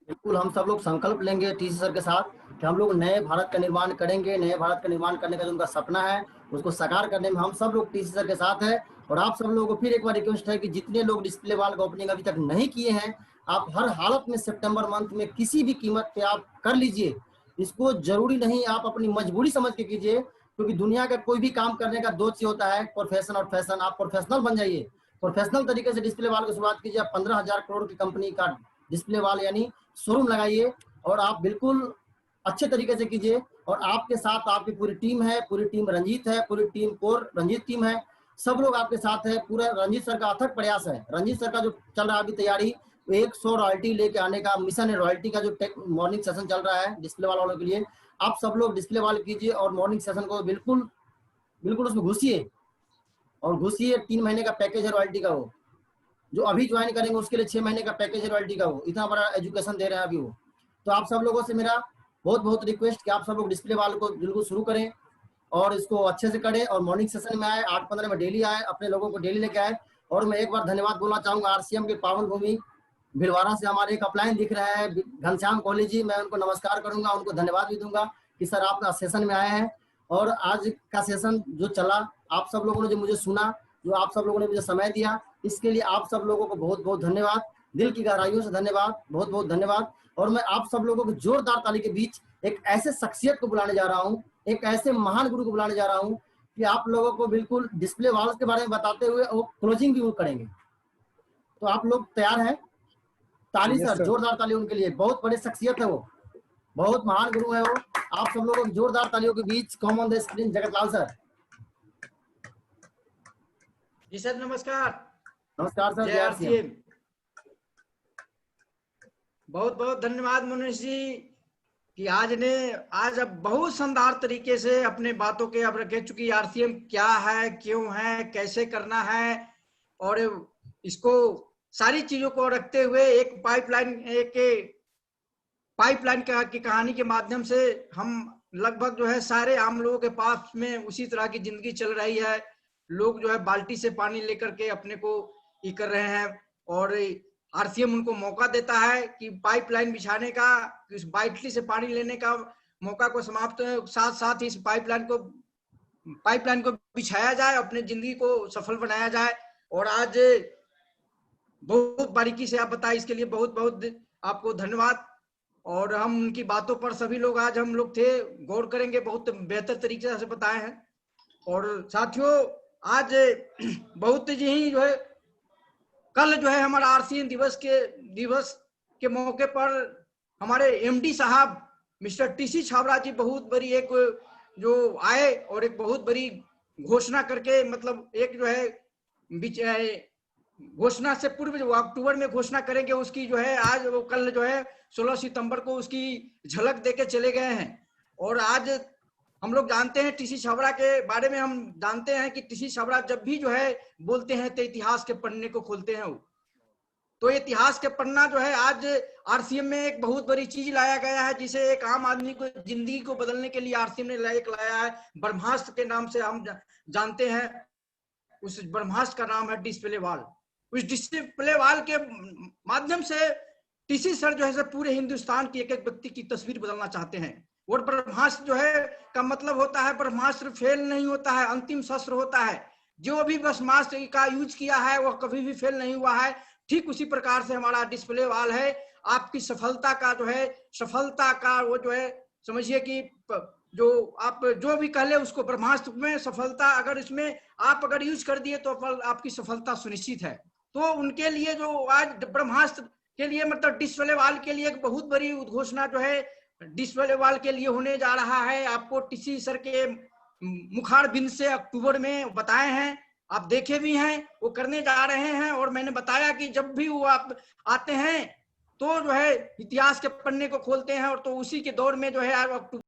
बिल्कुल हम सब लोग संकल्प लेंगे टीसी सर के साथ कि हम लोग नए भारत का निर्माण करेंगे। नए भारत का निर्माण करने का जो उनका सपना है उसको साकार करने में हम सब लोग टीसी सर के साथ है। और आप सब लोगों को फिर एक बार रिक्वेस्ट है कि जितने लोग डिस्प्ले वाल का ओपनिंग अभी तक नहीं किए हैं, आप हर हालत में सितंबर मंथ में किसी भी कीमत पे आप कर लीजिए। इसको जरूरी नहीं आप अपनी मजबूरी समझ के कीजिए, क्योंकि दुनिया का कोई भी काम करने का दो चीज होता है, प्रोफेशन और फैशन। आप प्रोफेशनल बन जाइए, प्रोफेशनल तरीके से डिस्प्ले वाल की शुरुआत कीजिए। 15,000 करोड़ की कंपनी का डिस्प्ले वाल यानी शोरूम लगाइए और आप बिल्कुल अच्छे तरीके से कीजिए। और आपके साथ आपकी पूरी टीम है, पूरी टीम रंजीत है, पूरी टीम कोर रंजीत टीम है, सब लोग आपके साथ है। पूरा रंजीत सर का अथक प्रयास है। रंजीत सर का जो चल रहा है अभी तैयारी, 100 रॉयल्टी लेके आने का मिशन है। रॉयल्टी का जो मॉर्निंग सेशन चल रहा है डिस्प्ले वॉल वालों के लिए, आप सब लोग डिस्प्ले वॉल कीजिए और मॉर्निंग सेशन को बिल्कुल उसमें घुसिए और घुसिए। 3 महीने का पैकेज है रॉयल्टी का, वो जो अभी ज्वाइन करेंगे उसके लिए 6 महीने का पैकेज है रॉयल्टी का, वो इतना बड़ा एजुकेशन दे रहे हैं अभी वो। तो आप सब लोगों से मेरा बहुत रिक्वेस्ट कि आप सब लोग डिस्प्ले वॉल को बिल्कुल शुरू करें और इसको अच्छे से करें और मॉर्निंग सेशन में आए, 8-15 में डेली आए, अपने लोगों को डेली लेके आए। और मैं एक बार धन्यवाद बोलना चाहूंगा आरसीएम के पावन भूमि भिलवाड़ा से हमारे एक अपलाइन दिख रहा है घनश्याम कॉलेज जी, मैं उनको नमस्कार करूंगा, उनको धन्यवाद भी दूंगा कि सर आप सेशन में आए हैं। और आज का सेशन जो चला, आप सब लोगों ने जो मुझे सुना, जो आप सब लोगों ने मुझे समय दिया, इसके लिए आप सब लोगों को बहुत धन्यवाद, दिल की गहराइयों से धन्यवाद, बहुत धन्यवाद। और मैं आप सब लोगों को जोरदार ताली के बीच एक ऐसे शख्सियत को बुलाने जा रहा हूँ, एक ऐसे महान गुरु को बुलाने जा रहा हूँ कि आप लोगों को बिल्कुल डिस्प्ले वॉल्स के बारे में बताते हुए वो क्लोजिंग भी वो करेंगे। तो आप लोग तैयार हैं? ताली सर, जोरदार ताली उनके लिए। बहुत बड़ी शख्सियत है वो, बहुत महान गुरु है वो। आप सब लोगों को जोरदार तालियों के बीच come on the screen Jagatlal sir. जी सर नमस्कार। नमस्कार सर। जय आरसीएम। बहुत धन्यवाद मनीष जी कि आज अब बहुत शानदार तरीके से अपने बातों के अब रखे, चुकी आरसीएम क्या है, क्यों है, कैसे करना है, और इसको सारी चीजों को रखते हुए एक पाइपलाइन की कहानी के माध्यम से हम लगभग जो है सारे आम लोगों के पास में उसी तरह की जिंदगी चल रही है। लोग जो है बाल्टी से पानी लेकर के अपने को ये कर रहे हैं और आरसीएम उनको मौका देता है कि पाइपलाइन बिछाने का, इस बाल्टी से पानी लेने का मौका को समाप्त, साथ ही इस पाइपलाइन को बिछाया जाए, अपने जिंदगी को सफल बनाया जाए। और आज बहुत बारीकी से आप बताए, इसके लिए बहुत आपको धन्यवाद। और हम उनकी बातों पर सभी लोग आज हम लोग थे गौर करेंगे, बहुत बेहतर तरीके से बताए हैं। और साथियों आज बहुत ही जो है कल जो है हमारा आरसीएम दिवस के मौके पर हमारे एमडी साहब मिस्टर टीसी छाबड़ा जी बहुत बड़ी एक जो आए और एक बहुत बड़ी घोषणा करके, मतलब एक जो है घोषणा से पूर्व जो अक्टूबर में घोषणा करेंगे उसकी जो है आज वो कल जो है 16 सितंबर को उसकी झलक देके चले गए हैं। और आज हम लोग जानते हैं टीसी छाबड़ा के बारे में, हम जानते हैं कि टीसी छाबड़ा जब भी जो है बोलते हैं तो इतिहास के पन्ने को खोलते हैं वो। तो इतिहास के पन्ना जो है आज आरसीएम में एक बहुत बड़ी चीज लाया गया है, जिसे एक आम आदमी को जिंदगी को बदलने के लिए आरसीएम ने लाया है। ब्रह्मास्त्र के नाम से हम जानते हैं, उस ब्रह्मास्त्र का नाम है डिस्प्ले वॉल। उस डिस्प्ले वॉल के माध्यम से टीसी सर जो है पूरे हिंदुस्तान की एक व्यक्ति की तस्वीर बदलना चाहते हैं। और ब्रह्मास्त्र जो है का मतलब होता है, ब्रह्मास्त्र फेल नहीं होता है, अंतिम शस्त्र होता है। जो भी ब्रह्मास्त्र का यूज किया है वह कभी भी फेल नहीं हुआ है। ठीक उसी प्रकार से हमारा डिस्प्ले वॉल है। आपकी सफलता का वो जो है समझिए कि जो आप जो भी कह ले उसको, ब्रह्मास्त्र में सफलता अगर इसमें आप अगर यूज कर दिए तो आपकी सफलता सुनिश्चित है। तो उनके लिए जो आज ब्रह्मास्त्र के लिए मतलब डिस्प्ले वॉल के लिए एक बहुत बड़ी उद्घोषणा जो है डिस्प्ले वॉल के लिए होने जा रहा है। आपको टीसी सर के मुखार बिंद से अक्टूबर में बताए हैं, आप देखे भी हैं, वो करने जा रहे हैं। और मैंने बताया कि जब भी वो आप आते हैं तो जो है इतिहास के पन्ने को खोलते हैं। और तो उसी के दौर में जो है अक्टूबर